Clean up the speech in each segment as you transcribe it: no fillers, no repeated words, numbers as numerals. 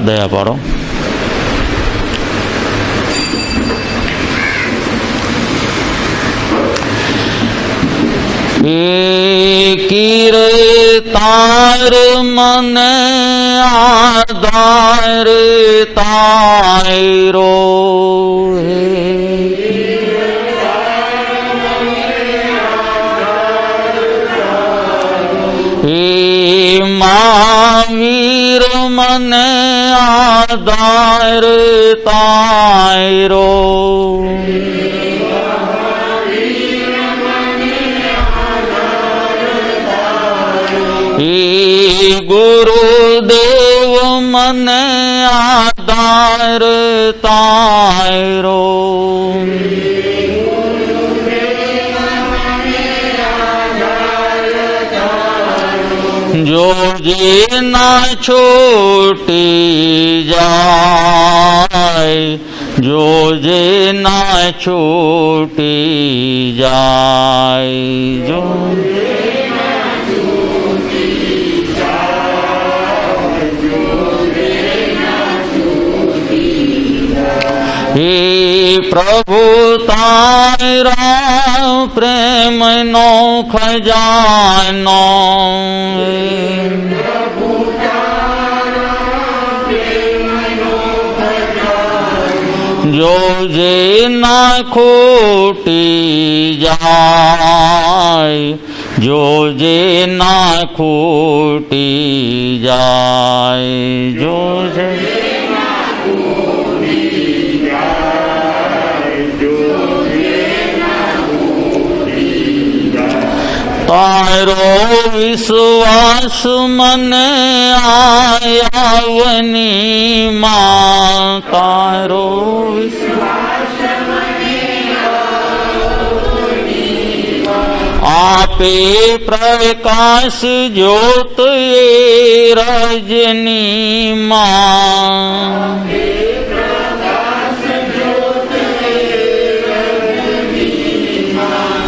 દયા પાડો. કીરે તાર મને આધાર તારો મહાવીર મને આધાર તારો ગુરુદેવ મને આધાર તારો. જોજે ના છૂટી જાય, જોજે ના છૂટી જાય. જો હે પ્રભુ તારા પ્રેમનો ખજાનો, જોજે ના ખોટી જાય, જોજે ના ખોટી જાય. જોજે તારો વિશ્વાસ મને આયાવની માં, તારો વિશ્વાસ આપે પ્રકાશ જ્યોત એ રજની માં.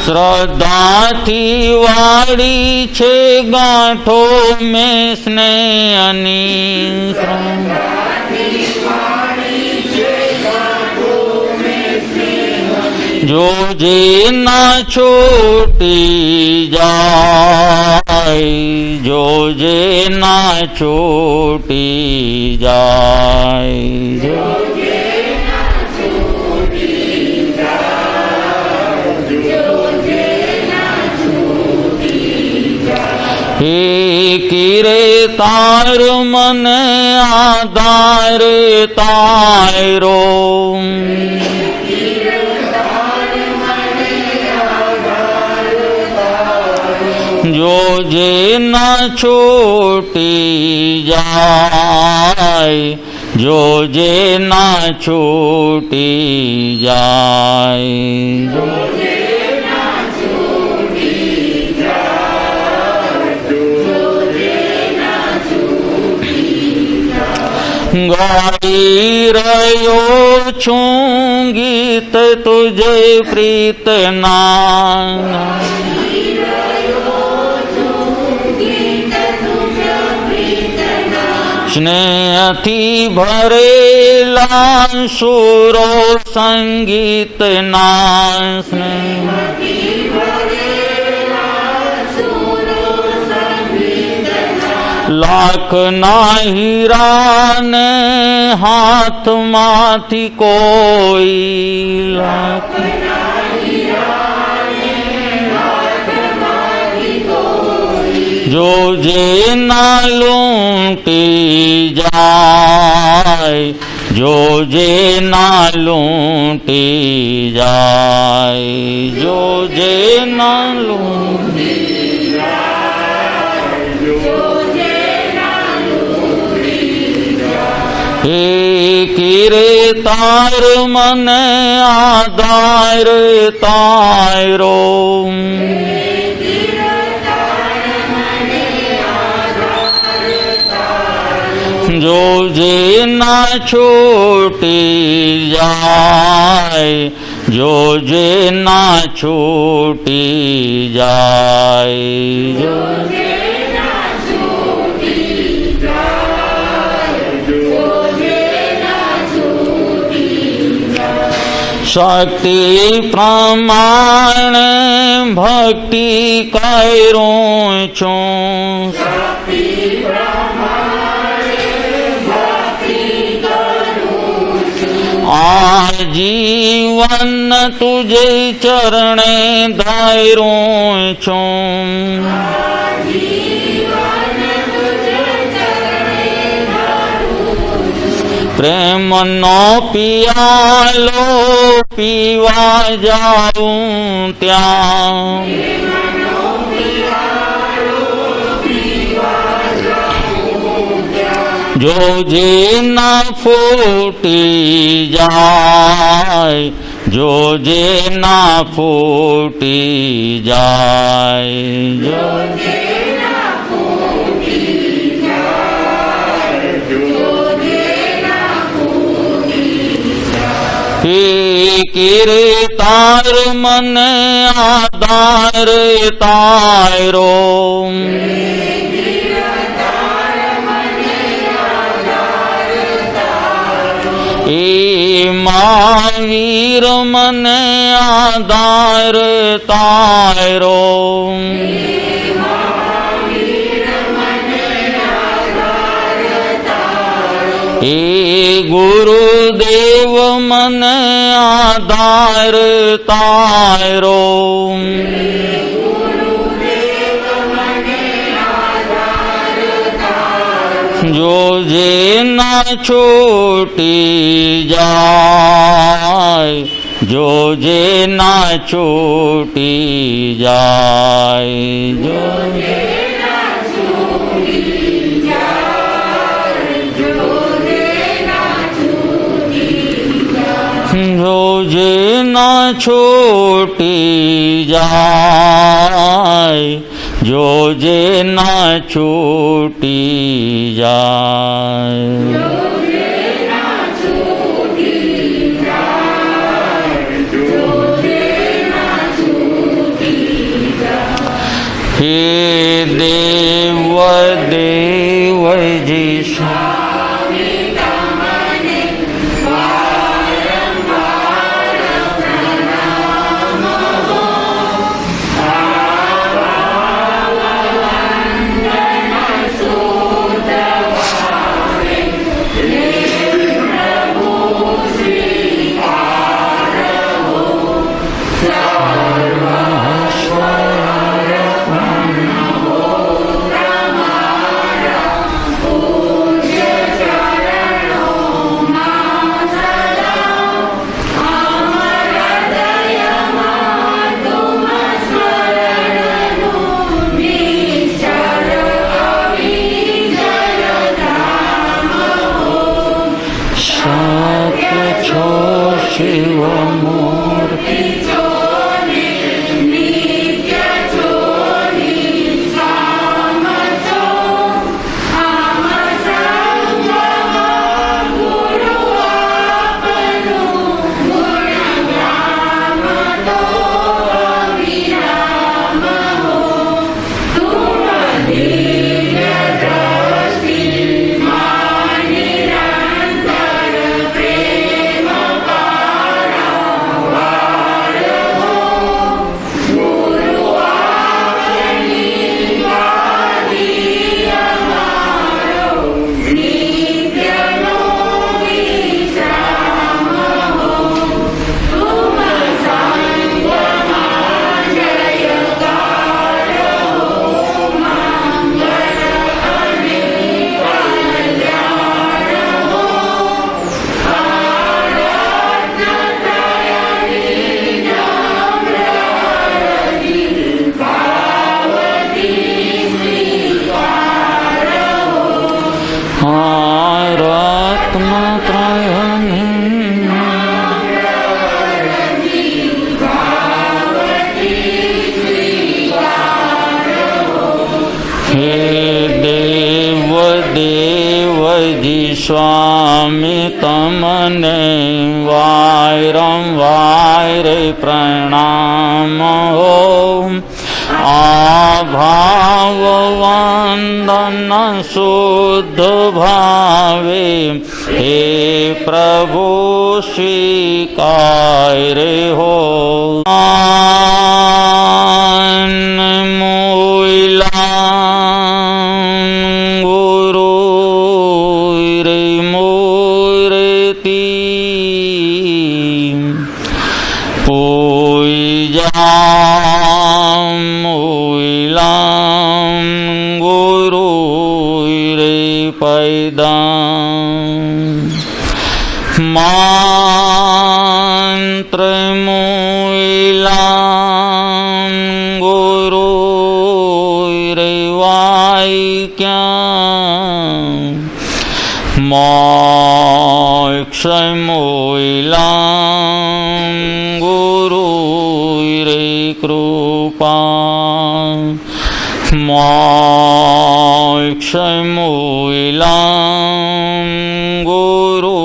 શ્રદ્ધાથી વાળી છે ગાંઠો મેં સ્નેહની, જોજે ના છૂટી જાય, જોજે ના છૂટી જાય. હે કિરે તાર મને આધાર તારો, જોજે ના છૂટી જાય, જોજે ના છૂટી જાય. ગાઈ રહ્યો છું ગીત તુજે પ્રીતના, સ્નેહથી ભરેલા સુરો સંગીતના, લાખના હીરાને હાથમાંથી કોઈ, જોજે ના લૂંટી જાય, જોજે ના લૂંટી જાય, જોજે ના લૂંટી જાય. હે કિરે તાર મને આધાર તારો, જોજે ના છૂટી જાય, જોજે ના છૂટી જાય. શક્તિ પ્રમાણે ભક્તિ કરું છું, આજીવન તુજે ચરણે ધાર્યું છું, પ્રેમનો પિયાલો પીવા જાઉં ત્યાં, જોજે ના ફૂટી જાય, જોજે ના ફૂટી જાય, જોજે તાર મને આધાર તારો, એ મહાવીર મને આધાર તારો, એ ગુરુદેવ મને આધાર તારો, જોજે ના છૂટી જાય, જોજે ના છૂટી જાય, જોજે જોજે ના છૂટી જાય, જોજે ના છૂટી જાય, હે દેવ દેવજી સ્વામી તમને વાયરંવાર પ્રણામ હો. આભાવ વંદન શુદ્ધ ભાવે હે પ્રભુ સ્વીકારે હો. મંત્ર મૂલામ ગુરુ રેવાય ક્યાં મોક્ષમૂલાં ગુરુરેકૃપા મોક્ષમૂલાં ગુરુરેકૃપા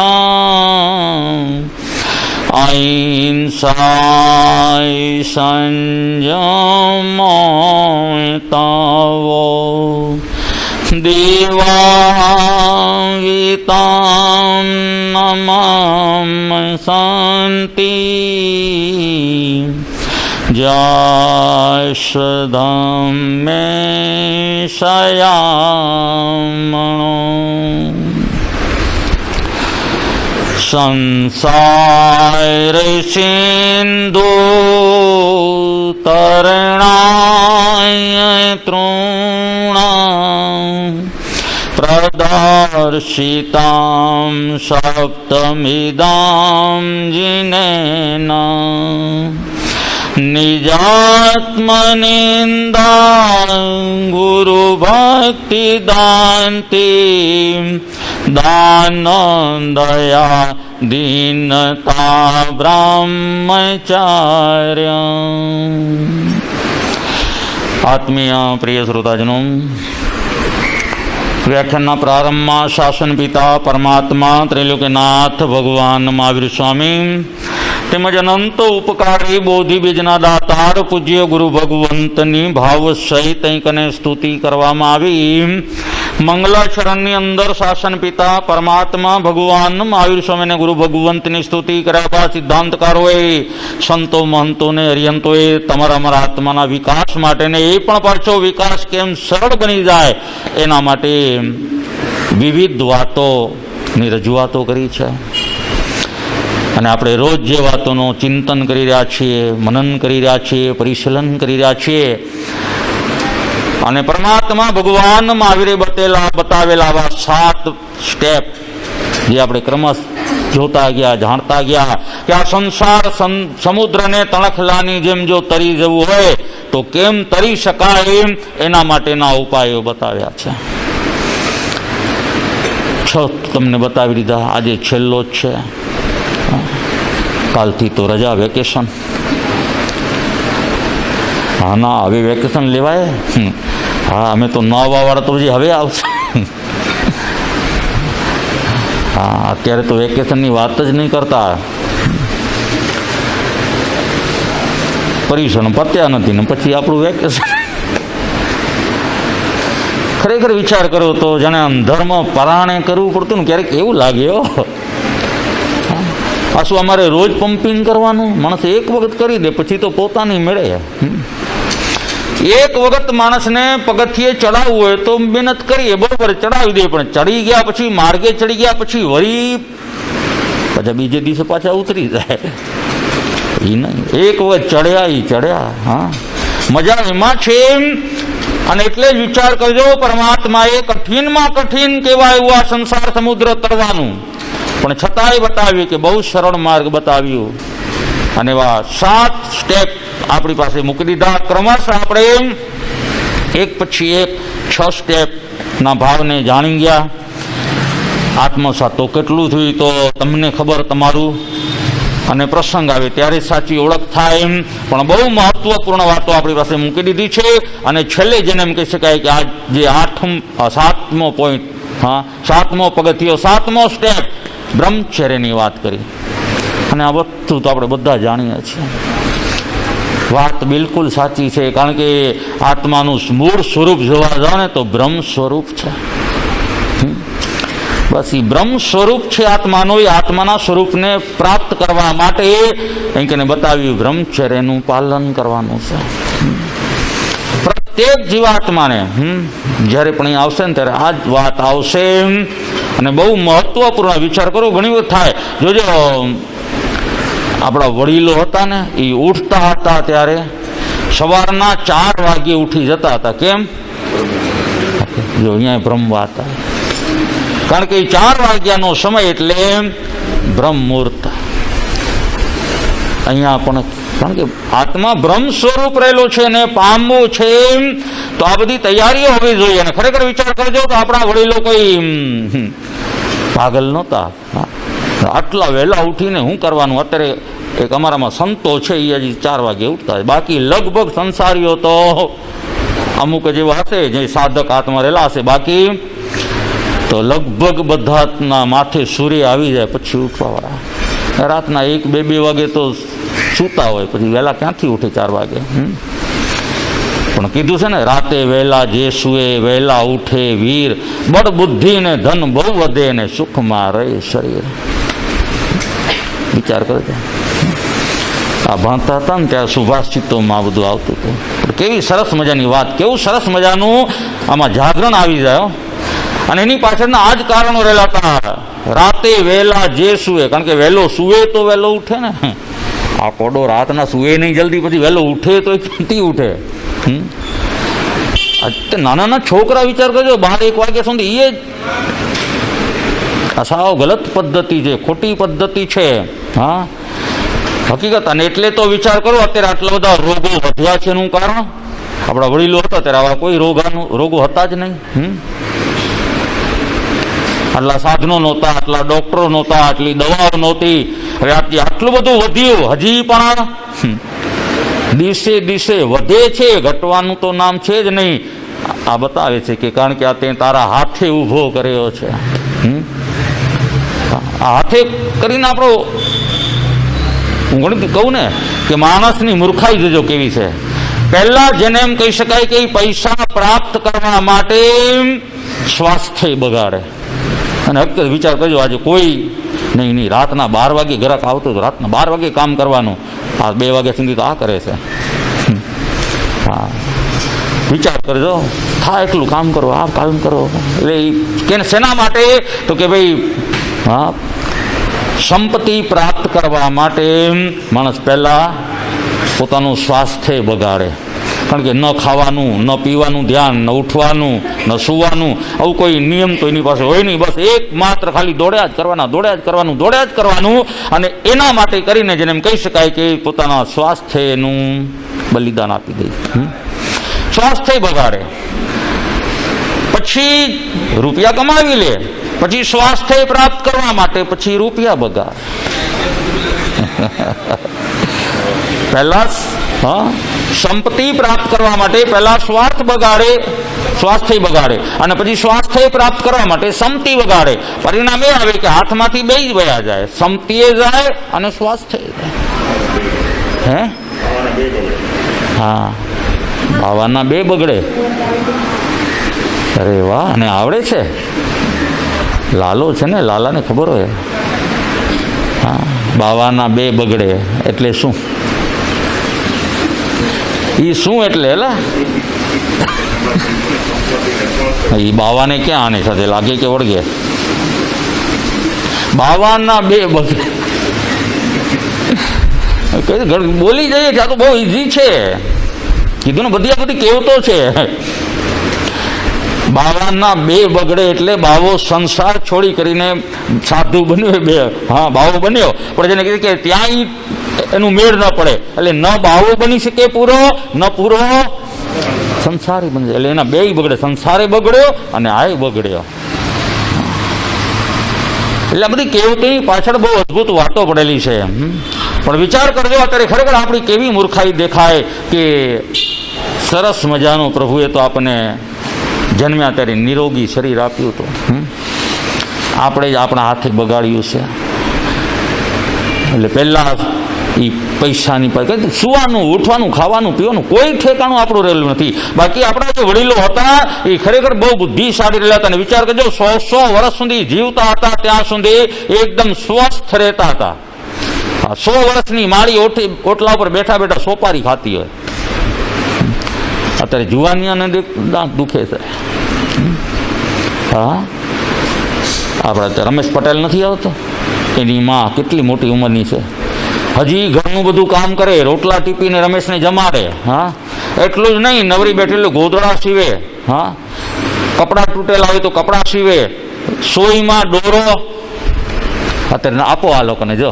ધમ્મમંગલમુકીઠાં અહિંસાય સંયમોતાવો દેવાવિતાં નમામ શાંતિ જયશ્રધમ્મે શયામણો સંસાર સિંધુ તરણાય તૃણા પ્રદર્શિતાં સપ્તમિદાં જિનેના નિજાત્મનિંદા ગુરુ ભક્તિ દાંતિ દાન દયા દીનતા બ્રહ્મચાર્ય. આત્મીય પ્રિય શ્રોતાજનો, વ્યાખ્યાનના પ્રારંભમાં શાસન પિતા પરમાત્મા ત્રિલોકનાથ ભગવાન મહાવીર સ્વામી તેમજ અનંત ઉપકારી બોધિ બીજના દાતાર પૂજ્ય ગુરુ ભગવંતની ભાવ સહિત કંઈકને સ્તુતિ કરવામાં આવી. મંગલાચરણની અંદર શાસન પિતા પરમાત્મા ભગવાન મહાવીર સ્વામીને ગુરુ ભગવંતની સ્તુતિ કર્યા બાદ સિદ્ધાંતકારોએ, સંતો મહંતોને, હરિયંતોએ તમારા અમારા આત્માના વિકાસ માટે ને એ પણ પાછો વિકાસ કેમ સરળ બની જાય એના માટે વિવિધ વાતોની રજૂઆતો કરી છે. અને આપણે રોજ જે વાતોનું ચિંતન કરી રહ્યા છીએ, મનન કરી રહ્યા છીએ, પરિશીલન કરી રહ્યા છીએ અને પરમાત્મા ભગવાન મહાવીરે બતાવેલા આવા 7 સ્ટેપ જે આપણે ક્રમશ જોતા ગયા, જાણતા ગયા કે આ સંસાર સમુદ્રને તણખલાની જેમ જો તરી જવું હોય તો કેમ તરી શકાય એના માટેના ઉપાયો બતાવ્યા છે. 6 તમને બતાવી દીધા. આજે છેલ્લો જ છે. કાલથી તો રજા, વેકેશન. હા ના, હવે વેકેશન લેવાય. હા, અમે તો 9 વાળા તો હજી હવે આવશે. હા, અત્યારે તો વેકેશનની વાત જ નહીં કરતા. પરીક્ષણ પત્યા નથી ને પછી આપણું વેકેશન. ખરેખર વિચાર કર્યો તો જાણે ધર્મ પરાણે કરવું પડતું ને ક્યારેક એવું લાગ્યો. આ શું અમારે રોજ પમ્પિંગ કરવાનું? માણસ એક વખત કરી દે પછી તો પોતાની મેળે. એક વખત માણસને પગથિયે ચડાવવું હોય તો મહેનત કરીએ, બરોબર, ચડાવી દે, પણ ચડી ગયા પછી, માર્ગે ચડી ગયા પછી વળી પાછા બીજે દિવસે પાછા ઉતરી જાય એ નહીં. એક વખત ચડ્યા એ ચડ્યા. હા, મજા એમાં છે. અને એટલે જ વિચાર કરજો, પરમાત્માએ કઠિનમાં કઠિન કહેવાય એવું આ સંસાર સમુદ્ર તરવાનું પણ છતાંય બતાવ્યું કે બહુ સરળ માર્ગ બતાવ્યું. અને એવા 7 સ્ટેપ આપણી પાસે મૂકી દીધા. ક્રમશ આપણે એક પછી એક 6 સ્ટેપના ભાવને જાણી ગયા. આત્મસાત તો કેટલું થયું તો તમને ખબર, તમારું. અને પ્રસંગ આવે ત્યારે સાચી ઓળખ થાય એમ. પણ બહુ મહત્વપૂર્ણ વાતો આપણી પાસે મૂકી દીધી છે. અને છેલ્લે જેને એમ કહી શકાય કે આ જે 7મો પોઈન્ટ, હા, 7મો પગથિયો, 7મો સ્ટેપ બ્રહ્મચર્યની વાત કરી. અને આ બધું તો આપણે બધા જાણીએ છીએ. વાત બિલકુલ સાચી છે. કારણ કે આત્માનું મૂળ સ્વરૂપ જોવા જાઓ ને તો બ્રહ્મ સ્વરૂપ છે. બસ એ બ્રહ્મ સ્વરૂપ છે આત્માનું. એ આત્માના સ્વરૂપને પ્રાપ્ત કરવા માટે કંઈક બતાવ્યું, બ્રહ્મચર્યનું પાલન કરવાનું છે. પ્રત્યેક જીવાત્માને જ્યારે પણ અહીં આવશે ને ત્યારે આ જ વાત આવશે. અને બહુ મહત્વપૂર્ણ વિચાર કરો. ઘણી વખત થાય, જોજો આપણા વડીલો હતા ને, એ ઉઠતા હતા ત્યારે સવારના 4 વાગ્યે ઉઠી જતા હતા. કેમ? જો અહીંયા બ્રહ્મ વાત. કારણ કે 4 વાગ્યાનો સમય એટલે બ્રહ્મ મુહૂર્ત. અહીંયા પણ કારણ કે આત્મા બ્રહ્મ સ્વરૂપ રહેલો છે ને પામવું છે, તો આ બધી તૈયારીઓ હોવી જોઈએ. અને ખરેખર વિચાર કરજો તો આપણા વડીલો કોઈ પાગલ નહોતા. આટલા વહેલા ઉઠીને શું કરવાનું? અત્યારે એક અમારામાં સંતો છે, એ હજી 4 વાગે ઉઠતા. બાકી લગભગ સંસારીઓ તો અમુક જેવા હશે જે સાધક આત્મા રહેલા હશે, બાકી તો લગભગ બધાના માથે સૂર્ય આવી જાય પછી ઉઠવાવાળા. રાતના 1-2 વાગે તો સૂતા હોય, પછી વહેલા ક્યાંથી ઉઠે 4 વાગે? પણ કીધું છે ને, રાતે વહેલા જે સુએ વહેલા ઉઠે વીર, બળ બુદ્ધિ ને ધન બહુ વધે ને સુખમાં રહે શરીર. વિચાર કરજો. આ ભણતા હતા ને ત્યારે સુભાષિતોમાં બધું આવતું હતું. કેવી સરસ મજાની વાત, કેવું સરસ મજાનું આમાં જાગરણ આવી જાય. અને એની પાછળના આ જ કારણો રહેલા હતા. રાતે વહેલા જે સુએ, કારણ કે વહેલો સુએ તો વહેલો ઉઠે ને. આ કોડો રાતના સુએ નહીં જલ્દી, પછી વહેલો ઉઠે તો ક્યાંથી ઉઠે? નાના નાના છોકરા વિચાર કરજો, 12-1 વાગ્યા સુધી. એ સાવ ગલત પદ્ધતિ છે, ખોટી પદ્ધતિ છે. હા, હકીકત. અને એટલે તો વિચાર કરો, અત્યારે આટલા બધા રોગો વધ્યા છે એનું કારણ આપણા વડીલો હતા ત્યારે આવા કોઈ રોગો હતા જ નહીં. આટલા સાધનો નહોતા, આટલા ડોક્ટરો નહોતા, આટલી દવાઓ નહોતી. હવે આટલું બધું વધ્યું, હજી પણ દિવસે દિવસે વધે છે, ઘટવાનું તો નામ છે જ નહીં. આ બતાવે છે કે કારણ કે આ તે તારા હાથે ઊભો કર્યો છે. આ હાથે કરીને આપણો, હું ઘણી કહું ને કે માણસની મૂર્ખાઈ જોજો કેવી છે. પહેલા જેને એમ કહી શકાય કે પૈસા પ્રાપ્ત કરવા માટે સ્વાસ્થ્ય બગાડે. અને હકીકત વિચાર કરજો, આજે કોઈ નહીં, રાતના 12 વાગે ગ્રાહક આવતો તો રાતના 12 વાગે કામ કરવાનું, આ 2 વાગ્યા સુધી તો આ કરે છે. હા, વિચાર કરજો, થાય એટલું કામ કરો, આ કામ કરો. એટલે કે શેના માટે? તો કે ભાઈ, હા, સંપત્તિ પ્રાપ્ત કરવા માટે માણસ પહેલા પોતાનું સ્વાસ્થ્ય બગાડે. કારણ કે ન ખાવાનું, ન પીવાનું ધ્યાન, ન ઉઠવાનું, ન સૂવાનું, આવું કોઈ નિયમ તો એની પાસે હોય નહીં. બસ એકમાત્ર ખાલી દોડ્યા જ કરવાનું. અને એના માટે કરીને જેને એમ કહી શકાય કે પોતાના સ્વાસ્થ્યનું બલિદાન આપી દે. સ્વાસ્થ્ય બગાડે, પછી રૂપિયા કમાવી લે, પછી સ્વાસ્થ્ય પ્રાપ્ત કરવા માટે પછી રૂપિયા બગાડે. પહેલા સંપત્તિ પ્રાપ્ત કરવા માટે પહેલા સ્વાસ્થ્ય બગાડે, અને પછી સ્વાસ્થ્ય પ્રાપ્ત કરવા માટે સંપત્તિ બગાડે. પરિણામ એ આવે કે હાથમાંથી 2 જ વયા જાય, સંપત્તિએ જાય અને સ્વાસ્થ્ય જાય. હા, બાવાના 2 બગડે. અરે વાહ! અને આવડે છે, લાલો છે ને, લાલાને ખબર હોય. હા, બાવાના 2 બગડે એટલે શું? એ શું એટલે એ બાવાને ક્યાં આને સાથે લાગે કે વળગે? બાવાના 2 બગડે બોલી જઈએ ત્યાં તો બહુ ઈઝી છે. કીધું ને, બધી કહેવતો છે. બાવાના 2 બગડે એટલે બાવો સંસાર છોડી કરીને સાધુ બન્યો. હા, બાવો બન્યો, પણ જેને કીધું કે ત્યાં એનું મેળ ન પડે, એટલે ન બાવો બની શકે પૂરો, ન પૂરો સંસારી બની જાય. એટલે એના 2 બગડે, સંસારે બગડ્યો અને આય બગડ્યો. એટલે આ બધી કહેવતોની પાછળ બહુ અદભુત વાતો પડેલી છે. પણ વિચાર કરજો, અત્યારે ખરેખર આપણી કેવી મૂર્ખાઈ દેખાય કે સરસ મજાનું પ્રભુએ તો આપણને જન્મ્યા ત્યારે નિરોગી શરીર આપ્યું હતું, આપણે જ આપણા હાથે બગાડ્યું છે. એટલે પહેલા એ પૈસાની સુવાનું, ઉઠવાનું, ખાવાનું, પીવાનું કોઈ ઠેકાણું આપણું રહેલું નથી. બાકી આપણા જે વડીલો હતા એ ખરેખર બહુ બુદ્ધિશાળી રહેલા હતા. અને વિચાર કરજો, 100 વર્ષ સુધી જીવતા હતા, ત્યાં સુધી એકદમ સ્વસ્થ રહેતા હતા. 100 વર્ષની માળી ઓટલા ઉપર બેઠા બેઠા સોપારી ખાતી હોય. અત્યારે જુવાનિયાને દાંત દુખે છે. હા, આપણા રમેશ પટેલ નથી આવતો, એની માં કેટલી મોટી ઉંમરની છે, હજી ઘરનું બધું કામ કરે, રોટલા ટીપીને રમેશને જમાડે. હા, એટલું જ નહીં, નવરી બેઠેલું ગોદડા સીવે. હા, કપડાં તૂટેલા હોય તો કપડાં સીવે, સોયમાં દોરો અત્યારે આપો આ લોકોને. જો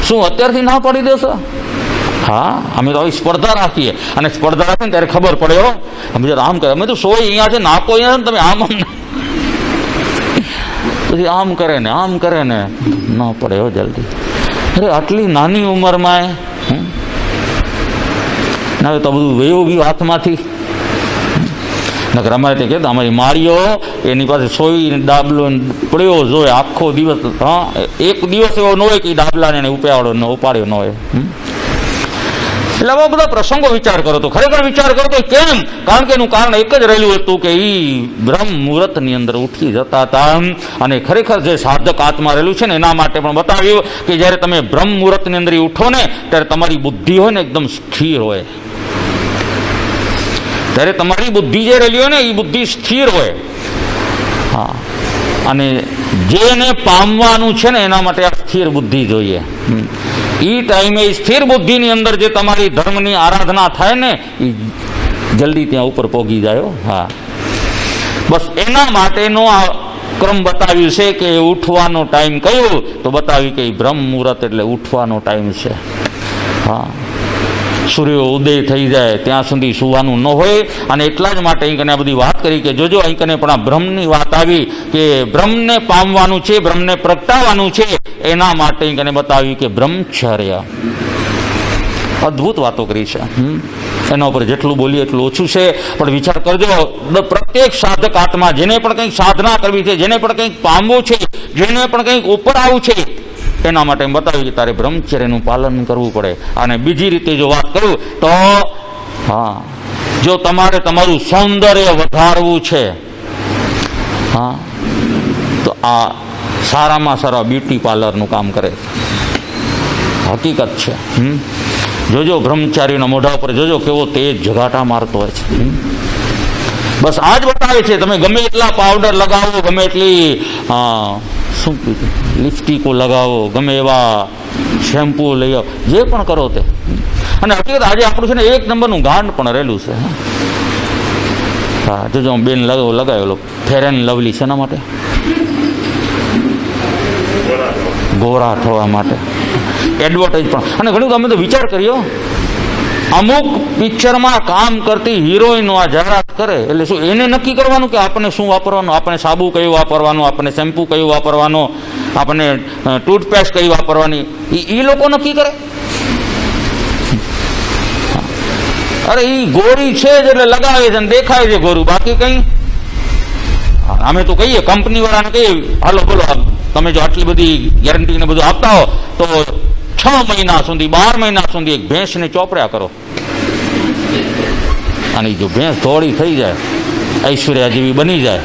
શું અત્યારથી ના પાડી દેશો? હા, અમે તો આવી સ્પર્ધા રાખીએ, અને સ્પર્ધા રાખીએ ને ત્યારે ખબર પડે. હો, અમે જો આમ કરે, અમે તો સોય અહીંયા છે, નાકો અહીંયા છે, તમે આમ પછી આમ કરે ને આમ કરે ને, ના પડે હો જલ્દી. અરે આટલી નાની ઉંમરમાં ના તો બધું વયું ગયું હાથમાંથી. નકર અમારે તે કહેતા અમારી માળીઓ એની પાસે સોઈ ડાબલો પડ્યો જોઈએ આખો દિવસ. હા, એક દિવસ એવો ન હોય કે ડાબલાને એને ઉપાડ્યો ન હોય. એટલે આવા બધા પ્રસંગો વિચાર કરો તો, ખરેખર વિચાર કરો તો કેમ? કારણ કે એનું કારણ એક જ રહેલું હતું કે એ બ્રહ્મ મુહૂર્તની અંદર ઉઠી જતા હતા. અને ખરેખર જે સાધક આત્મા રહેલું છે ને એના માટે પણ બતાવ્યું કે જ્યારે તમે બ્રહ્મ મુહૂર્તની અંદર ઉઠો ને ત્યારે તમારી બુદ્ધિ હોય ને એકદમ સ્થિર હોય. ત્યારે તમારી બુદ્ધિ જે રહેલી હોય ને એ બુદ્ધિ સ્થિર હોય. હા, અને જેને પામવાનું છે ને એના માટે આ સ્થિર બુદ્ધિ જોઈએ. એ ટાઈમે સ્થિર બુદ્ધિની અંદર જે તમારી ધર્મની આરાધના થાય ને એ જલ્દી ત્યાં ઉપર પહોંચી જાય. હા, બસ એના માટેનો આ ક્રમ બતાવ્યું છે કે ઉઠવાનો ટાઈમ કયો, તો બતાવ્યું કે બ્રહ્મ મુહૂર્ત એટલે ઉઠવાનો ટાઈમ છે. હા, સૂર્ય ઉદય થઈ જાય ત્યાં સુધી સુવાનું ન હોય. અને એટલા જ માટે અહીં કને આ બધી વાત કરી કે જોજો અહીં કને પણ આ બ્રહ્મની વાત આવી કે બ્રહ્મને પામવાનું છે, બ્રહ્મને પ્રગટાવવાનું છે. એના માટે અહીં કને બતાવ્યું કે બ્રહ્મચર્ય. અદ્ભુત વાતો કરી છે. એના ઉપર જેટલું બોલીએ એટલું ઓછું છે. પણ વિચાર કરજો, પ્રત્યેક સાધક આત્મા જેને પણ કંઈક સાધના કરવી છે, જેને પણ કંઈક પામવું છે, જેને પણ કંઈક ઉપર આવવું છે, એના માટે બતાવ્યું કે તારે બ્રહ્મચર્યનું પાલન કરવું પડે. અને બીજી રીતે જો વાત કરું તો હા, જો તમારે તમારું સૌંદર્ય વધારવું છે, હા, તો આ સારામાં સારા બ્યુટી પાર્લરનું કામ કરે. હકીકત છે. જોજો બ્રહ્મચારીના મોઢા ઉપર જોજો કેવો તેજ જગાટા મારતો હોય છે. બસ આ જ બતાવે છે. તમે ગમે એટલા પાવડર લગાવો, ગમે એટલી શું કીધું લિપસ્ટિકો લગાવો, ગમે એવા શેમ્પુ લઈ આવો, જે પણ કરો તે. અને હકીકત આજે આપણું છે ને એક નંબરનું ગાંડ પણ રહેલું છે. હા, જોજો બેન લગાવેલો ફેર એન્ડ લવલી છે એના માટે, ગોરા થવા માટે એડવર્ટાઇઝ પણ. અને ઘણું તમે તો વિચાર કર્યો, અમુક પિક્ચરમાં કામ કરતી હિરોઈનો આ જાહેરાત કરે એટલે શું એને નક્કી કરવાનું કે આપણને શું વાપરવાનું, આપણે સાબુ કયું વાપરવાનું, આપણને શેમ્પુ કયું વાપરવાનું, આપણને ટૂથપેસ્ટ કઈ વાપરવાની, એ લોકો નક્કી કરે? અરે એ ગોરી છે જ એટલે લગાવે છે અને દેખાય છે ગોરું, બાકી કઈ. અમે તો કહીએ કંપની વાળાને કહીએ હાલો બોલો તમે જો આટલી બધી ગેરંટી ને બધું આપતા હો તો 6 મહિના સુધી 12 મહિના સુધી એક ભેંસને ચોપડ્યા કરો. અને જો ભેંસ ધોળી થઈ જાય, ઐશ્વર્યા જેવી બની જાય,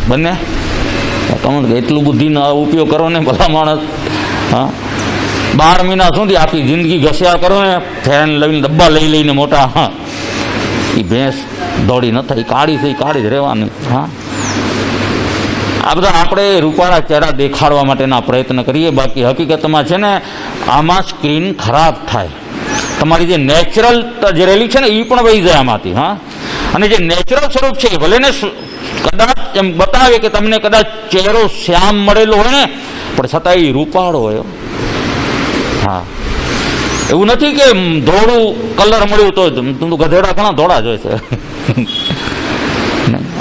બંને તમે એટલું બુદ્ધિનો ઉપયોગ કરો ને ભલા માણસ. હા, 12 મહિના સુધી આખી જિંદગી ઘસ્યા કરો ને, ફેન લઈને ડબ્બા લઈ લઈને મોટા. હા, એ ભેંસ દોડી ન થાય, કાળી થઈ કાળી જ રહેવાની. હા, આ બધા આપણે રૂપાળા ચહેરા દેખાડવા માટેના પ્રયત્ન કરીએ, બાકી હકીકતમાં છે ને આમાં સ્ક્રીન ખરાબ થાય. તમારી જે નેચરલ જે રહેલી છે ને એ પણ વહી જાય આમાંથી. હા, અને જે નેચરલ સ્વરૂપ છે ભલે ને કદાચ એમ બતાવે કે તમને કદાચ ચહેરો શ્યામ મળેલો હોય ને, પણ છતાં એ રૂપાળો હોય. હા, એવું નથી કે ધોળું કલર મળ્યું તો ગધેડા ઘણા ધોળા જ હોય છે.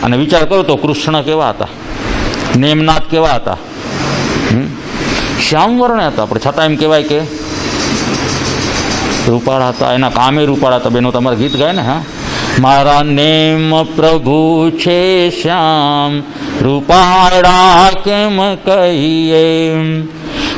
અને વિચાર કરો તો કૃષ્ણ કેવા હતા, નેમનાથ કેવા હતા, શ્યામ વર્ણ હતા, પણ છતાં એમ કહેવાય કે રૂપાળા હતા. એના કામે રૂપાળા હતા. બેનો તમારે ગીત ગાય ને, હા, મારા નેમ પ્રભુ છે શ્યામ, રૂપાળા કેમ કહીએ,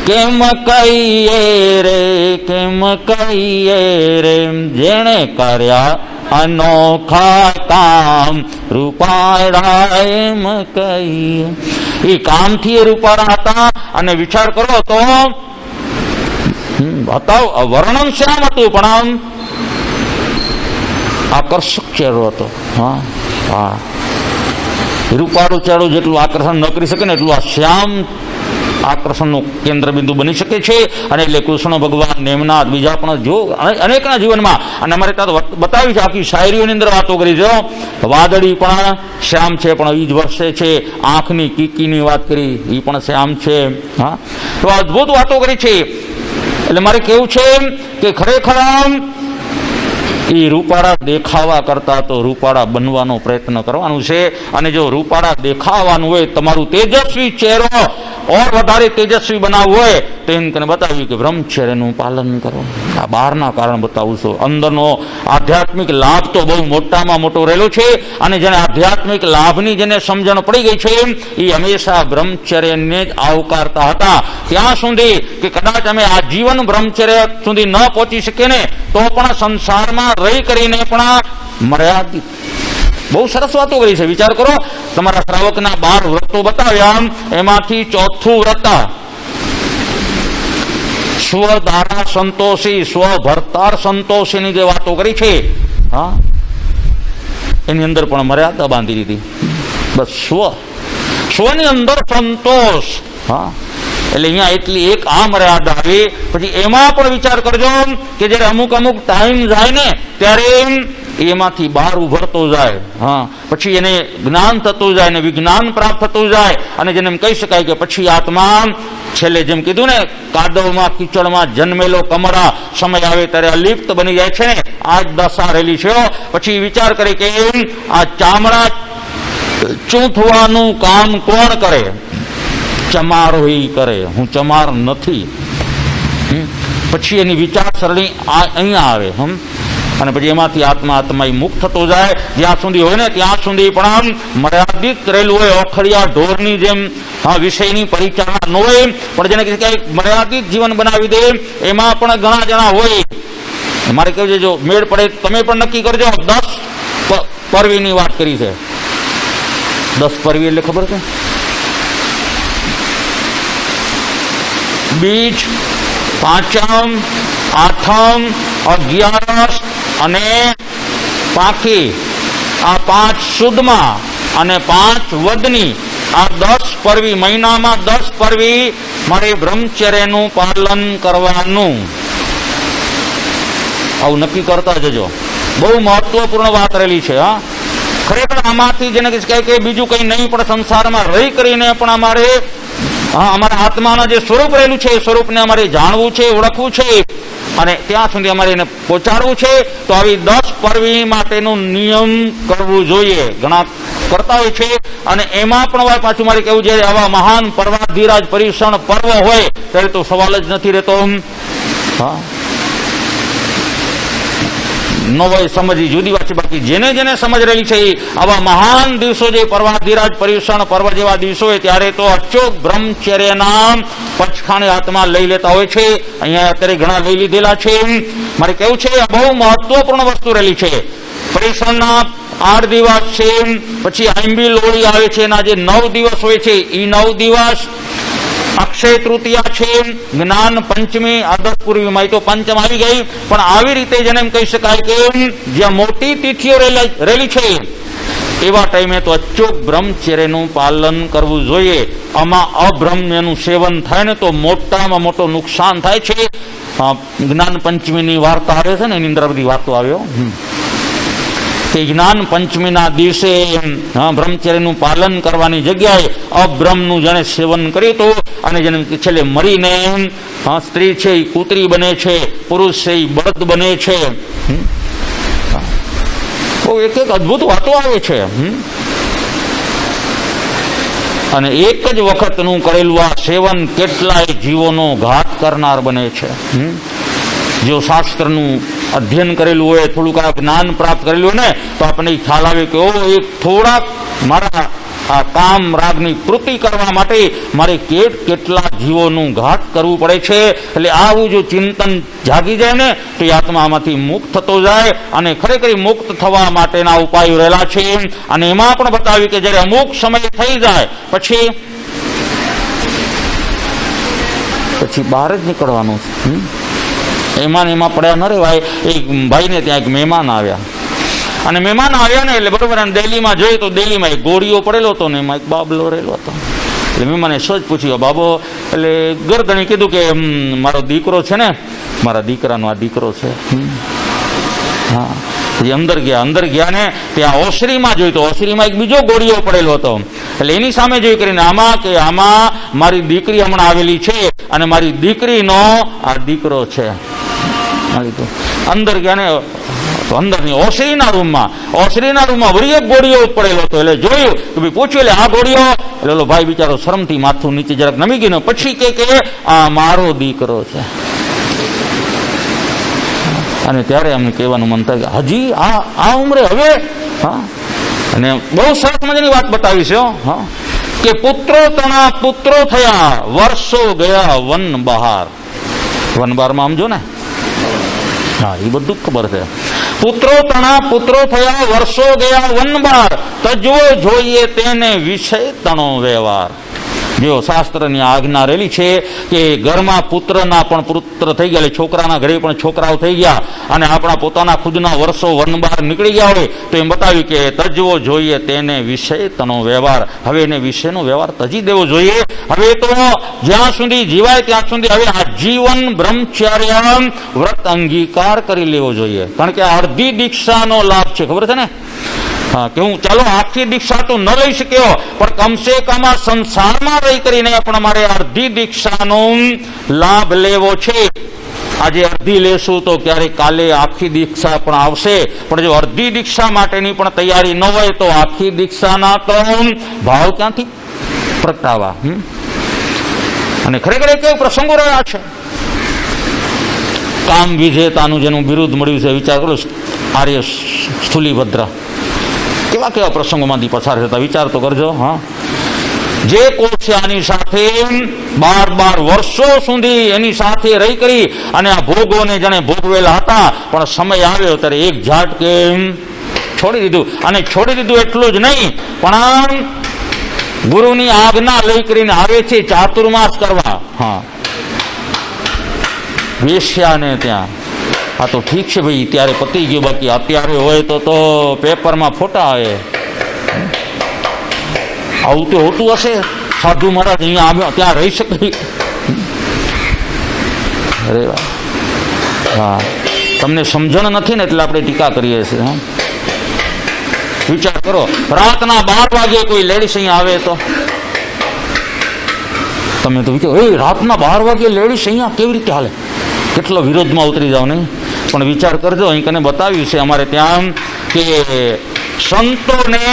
કેમ કહીએ રે, કેમ કહીએ રે, જેણે કર્યા અનોખા કામ, રૂપાળા એમ કહીએ. એ કામથી એ રૂપાળા હતા. અને વિચાર કરો તો હતા વર્ણન શ્યામ હતું, પણ આમ આકર્ષક ચહેરો હતો. હા હા, રૂપાળું ચહેરો જેટલું આકર્ષણ ન કરી શકે ને એટલું આ શ્યામ આકર્ષણનું કેન્દ્રબિંદુ બની શકે છે. અને એટલે કૃષ્ણ ભગવાન નેમનાથ બીજા પણ જો અનેકના જીવનમાં, અને અમારે ત્યાં બતાવી છે, આખી શાયરીઓની અંદર વાતો કરી છે. વાદળી પણ શ્યામ છે પણ એ જ વર્ષે છે, આંખની કીકીની વાત કરી એ પણ શ્યામ છે. હા, તો અદભુત વાતો કરી છે. એટલે મારે કેવું છે કે ખરેખર એ રૂપાળા દેખાવા કરતા તો રૂપાળા બનવાનો પ્રયત્ન કરવાનું છે. અને જો રૂપાળા દેખાવાનું હોય, તમારું તેજસ્વી ચહેરો ઓર વધારે તેજસ્વી બનાવવું હોય તો એમ કને બતાવ્યું કે બ્રહ્મચર્યનું પાલન કરો. આ બહારના કારણ બતાવું છું, અંદરનો આધ્યાત્મિક લાભ તો બહુ મોટામાં મોટો રહેલો છે. અને જેને આધ્યાત્મિક લાભની જેને સમજણ પડી ગઈ છે એ હંમેશા બ્રહ્મચર્યને જ આવકારતા હતા. ત્યાં સુધી કે કદાચ અમે આજીવન બ્રહ્મચર્ય સુધી ન પહોંચી શકીએ ને તો પણ સંસારમાં રહી કરીને પણ મર્યાદિત. બહુ સરસ વાતો કરી છે. વિચાર કરો, તમારા શ્રાવકના 12 વ્રતો બતાવ્યા, એમાંથી ચોથું વ્રત સ્વદારા સંતોષી, સ્વભર્તાર સંતોષીની જે વાતો કરી છે, હા, એની અંદર પણ મર્યાદા બાંધી દીધી. બસ સ્વની અંદર સંતોષ. હા, એટલે અહીંયા એટલી એક આ મર્યાદા આવી. પછી એમાં પણ વિચાર કરજો કે જ્યારે અમુક ટાઈમ જાય ને ત્યારે એમાંથી બહાર ઉભરતો જાય. હા, પછી એને જ્ઞાન થતું જાય ને વિજ્ઞાન પ્રાપ્ત થતું જાય. અને જેને એમ કહી શકાય કે પછી આત્મા છેલ્લે જેમ કીધું ને, કાદવમાં કીચડમાં જન્મેલો કમળા સમય આવે ત્યારે અલિપ્ત બની જાય છે ને, આ જ દશા રહેલી છે. પછી વિચાર કરે કે આ ચામડા ચૂંથવાનું કામ કોણ કરે? ચમારો એ કરે, હું ચમાર નથી. પછી એની વિચારસરણી અહીંયા આવે. અને પછી એમાંથી આત્મા મુક્ત થતો જાય. જ્યાં સુધી હોય ને ત્યાં સુધી પણ મર્યાદિત રહેલું હોય, ઓખડિયા ઢોરની જેમ વિષયની પરિચાલના ન હોય. પણ જેને ક્યાંક મર્યાદિત જીવન બનાવી દે એમાં પણ ઘણા જણા હોય. મારે કહ્યું છે, જો મેળ પડે તમે પણ નક્કી કરજો. 10 પરવીની વાત કરી છે. 10 પરવી એટલે ખબર છે? બીજ, પાંચમ, આઠમ, 11 અને પાંખી, આ 5 સુદમાં અને 5 વદની, આ 10 પરવી, મહિનામાં 10 પરવી મારે બ્રહ્મચર્યનું પાલન કરવાનું. આવું નક્કી કરતા જજો. બહુ મહત્વપૂર્ણ વાત રહેલી છે. હા, ખરેખર આમાંથી જેને કહે કે બીજું કંઈ નહીં, પણ સંસારમાં રહી કરીને પણ અમારે અમારા આત્માના જે સ્વરૂપ રહેલું છે એ સ્વરૂપને અમારે જાણવું છે, ઓળખવું છે, અને ત્યાં સુધી અમારે એને પહોંચાડવું છે. તો આવી 10 પરવી માટેનું નિયમ કરવું જોઈએ. ઘણા કરતા હોય છે. અને એમાં પણ પાછું મારે કેવું છે, આવા મહાન પર્વાધિરાજ પરીક્ષણ પર્વ હોય ત્યારે તો સવાલ જ નથી રહેતો. હા, ન હોય સમજી જુદી વાત છે. બાકી જેને જેને સમજ રહી છે આવા મહાન દિવસો જે પર્વાધિરાજ પર્યુષણ પર્વ જેવા દિવસો હોય ત્યારે તો અચોક બ્રહ્મચર્યના પચખાને આત્મા લઈ લેતા હોય છે. અહીંયા અત્યારે ઘણા લઈ લીધેલા છે. મારે કેવું છે, બહુ મહત્વપૂર્ણ વસ્તુ રહેલી છે. પર્યુષણના 8 દિવસ છે. પછી આંબી લોળી આવે છે, એના જે 9 દિવસ હોય છે એ 9 દિવસ. અક્ષય તૃતીયા છે, જ્ઞાન પંચમી, આદર્શ પૂર્વીમાં તો પંચમ આવી ગઈ. પણ આવી રીતે જેને એમ કહી શકાય કે જ્યાં મોટી તિથિઓ રહેલી છે એવા ટાઈમે તો અચૂક બ્રહ્મચર્યનું પાલન કરવું જોઈએ. આમાં અબ્રહ્મ્યનું સેવન થાય ને તો મોટામાં મોટું નુકસાન થાય છે. જ્ઞાન પંચમીની વાર્તા આવે છે ને, એની અંદર બધી વાતો આવ્યો કે જ્ઞાન પંચમીના દિવસે બ્રહ્મચર્યનું પાલન કરવાની જગ્યાએ અબ્રહ્મનું જેને સેવન કર્યું હતું અને જેને છેલ્લે મરીને સ્ત્રી છે એ કૂતરી બને છે, પુરુષ છે એ બળદ બને છે. એક એક અદભુત વાતો આવે છે. અને એક જ વખતનું કરેલું આ સેવન કેટલાય જીવોનો ઘાત કરનાર બને છે. જો શાસ્ત્રનું અધ્યયન કરેલું હોય, થોડુંક જ્ઞાન પ્રાપ્ત કરેલું હોય ને તો આપણને ખ્યાલ આવે કે એક થોડાક મારા આ કામ રાગની પૂર્તિ કરવા માટે મારે કેટલા જીવોનું ઘાત કરવું પડે છે. એટલે આવું જો ચિંતન જાગી જાય ને તો એ આત્મા આમાંથી મુક્ત થતો જાય. અને ખરેખર મુક્ત થવા માટેના ઉપાયો રહેલા છે. અને એમાં પણ બતાવ્યું કે જ્યારે અમુક સમય થઈ જાય પછી બહાર જ નીકળવાનું છે. એમાં પડ્યા ન રહેવાય. એક ભાઈને ત્યાં એક મહેમાન આવ્યા અને મહેમાન આવ્યા ને એટલે બરોબર દિલ્હીમાં જોઈએ તો દિલ્હીમાં એક ગોળીઓ પડેલો હતો ને એમાં એક બાબલો રહેલો હતો. એટલે મેં મને સજ પૂછ્યું બાબો, એટલે ગરદણી કીધું કે મારો દીકરો છે ને, મારા દીકરાનો આ દીકરો છે. હા, પછી અંદર ગયા ને ત્યાં ઓસરીમાં જોયું તો ઓસરીમાં એક બીજો ગોળીઓ પડેલો હતો. એટલે એની સામે જોઈ કરીને આમાં મારી દીકરી હમણાં આવેલી છે અને મારી દીકરીનો આ દીકરો છે. અંદર ગયા ને અંદરની ઓસરીના રૂમમાં વળી એક ગોળીઓ પડેલો હતો. એટલે જોયું કે ભાઈ પૂછ્યું, એટલે આ ગોળીઓ, એટલે ઓલો ભાઈ બિચારો શરમથી માથું નીચે જરાક નમી ગયું. પછી કે આ મારો દીકરો છે. અને ત્યારે અમને કહેવાનું મન થાય કે હજી આ ઉંમરે હવે. હા, અને બહુ સરસ મજાની વાત બતાવી છે. હા, કે પુત્રો તણા પુત્રો થયા, વર્ષો ગયા વન બહાર. વન બહારમાં આમ જો ને, હા, એ બધું ખબર છે. પુત્રો તણા પુત્રો થયા, વર્ષો ગયા વન બહાર, તજવો જોઈએ તેને વિષય તણો વ્યવહાર. જો શાસ્ત્રની આજ્ઞા રહેલી છે કે ઘરમાં પુત્રના પણ પુત્ર થઈ ગયા, છોકરાના ઘરે પણ છોકરાઓ થઈ ગયા, અને આપણા પોતાના ખુદના વર્ષો વન બહાર નીકળી ગયા હોય તો એમ બતાવ્યું કે તજવો જોઈએ તેને વિષય તનો વ્યવહાર. હવે એને વિષયનો વ્યવહાર તજી દેવો જોઈએ. હવે તો જ્યાં સુધી જીવાય ત્યાં સુધી હવે આજીવન બ્રહ્મચર્ય વ્રત અંગીકાર કરી લેવો જોઈએ. કારણ કે અડધી દીક્ષાનો લાભ છે, ખબર છે ને? હા, કે હું ચાલો આખી દીક્ષા તો ન લઈ શક્યો, પણ કમસે કમ આ સંસારમાં રહી કરીને પણ મારે અડધી દીક્ષાનો લાભ લેવો છે. આજે અડધી લેશું તો ક્યારેક કાલે આખી દીક્ષા પણ આવશે. પણ જો અડધી દીક્ષા માટેની પણ તૈયારી ન હોય તો આખી દીક્ષાના તો ભાવ ક્યાંથી પ્રગટાવા. અને ખરેખર કેવા પ્રસંગો રહ્યા છે. કામ વિજેતાનું જેનું બિરુદ મળ્યું છે, વિચાર કરો, આર્ય સ્થુલીભદ્ર, કેવા કેવા પ્રસંગોમાંથી પસાર થતા વિચાર તો કરજો. હા, જે કોશિયાની સાથે 12 વર્ષો સુધી એની સાથે રહી કરી અને આ ભોગોને જાણે ભોગવેલા હતા, પણ સમય આવ્યો ત્યારે એક ઝાટકે છોડી દીધું. અને છોડી દીધું એટલું જ નહીં, પણ ગુરુની આજ્ઞા લઈ કરીને આવે છે ચાતુર્માસ કરવા. હા, વેશ્યાને ત્યાં. હા, તો ઠીક છે ભાઈ, ત્યારે પતી ગયું, બાકી અત્યારે હોય તો પેપરમાં ફોટા આવે. આવું તો હોતું હશે? સાધુ મહારાજ અહીંયા આવ્યો ત્યાં રહી શકે? અરે વાહ. હા, તમને સમજણ નથી ને એટલે આપણે ટીકા કરીએ છીએ. હા, વિચાર કરો, રાતના 12 વાગે કોઈ લેડીઝ અહીંયા આવે તો તમે તો વિચારો, રાતના 12 વાગે લેડીઝ અહીંયા કેવી રીતે હાલે? કેટલો વિરોધમાં ઉતરી જાવ નહીં? પણ વિચાર કરજો, અહીં કને બતાવ્યું છે અમારે ત્યાં કે સંતોને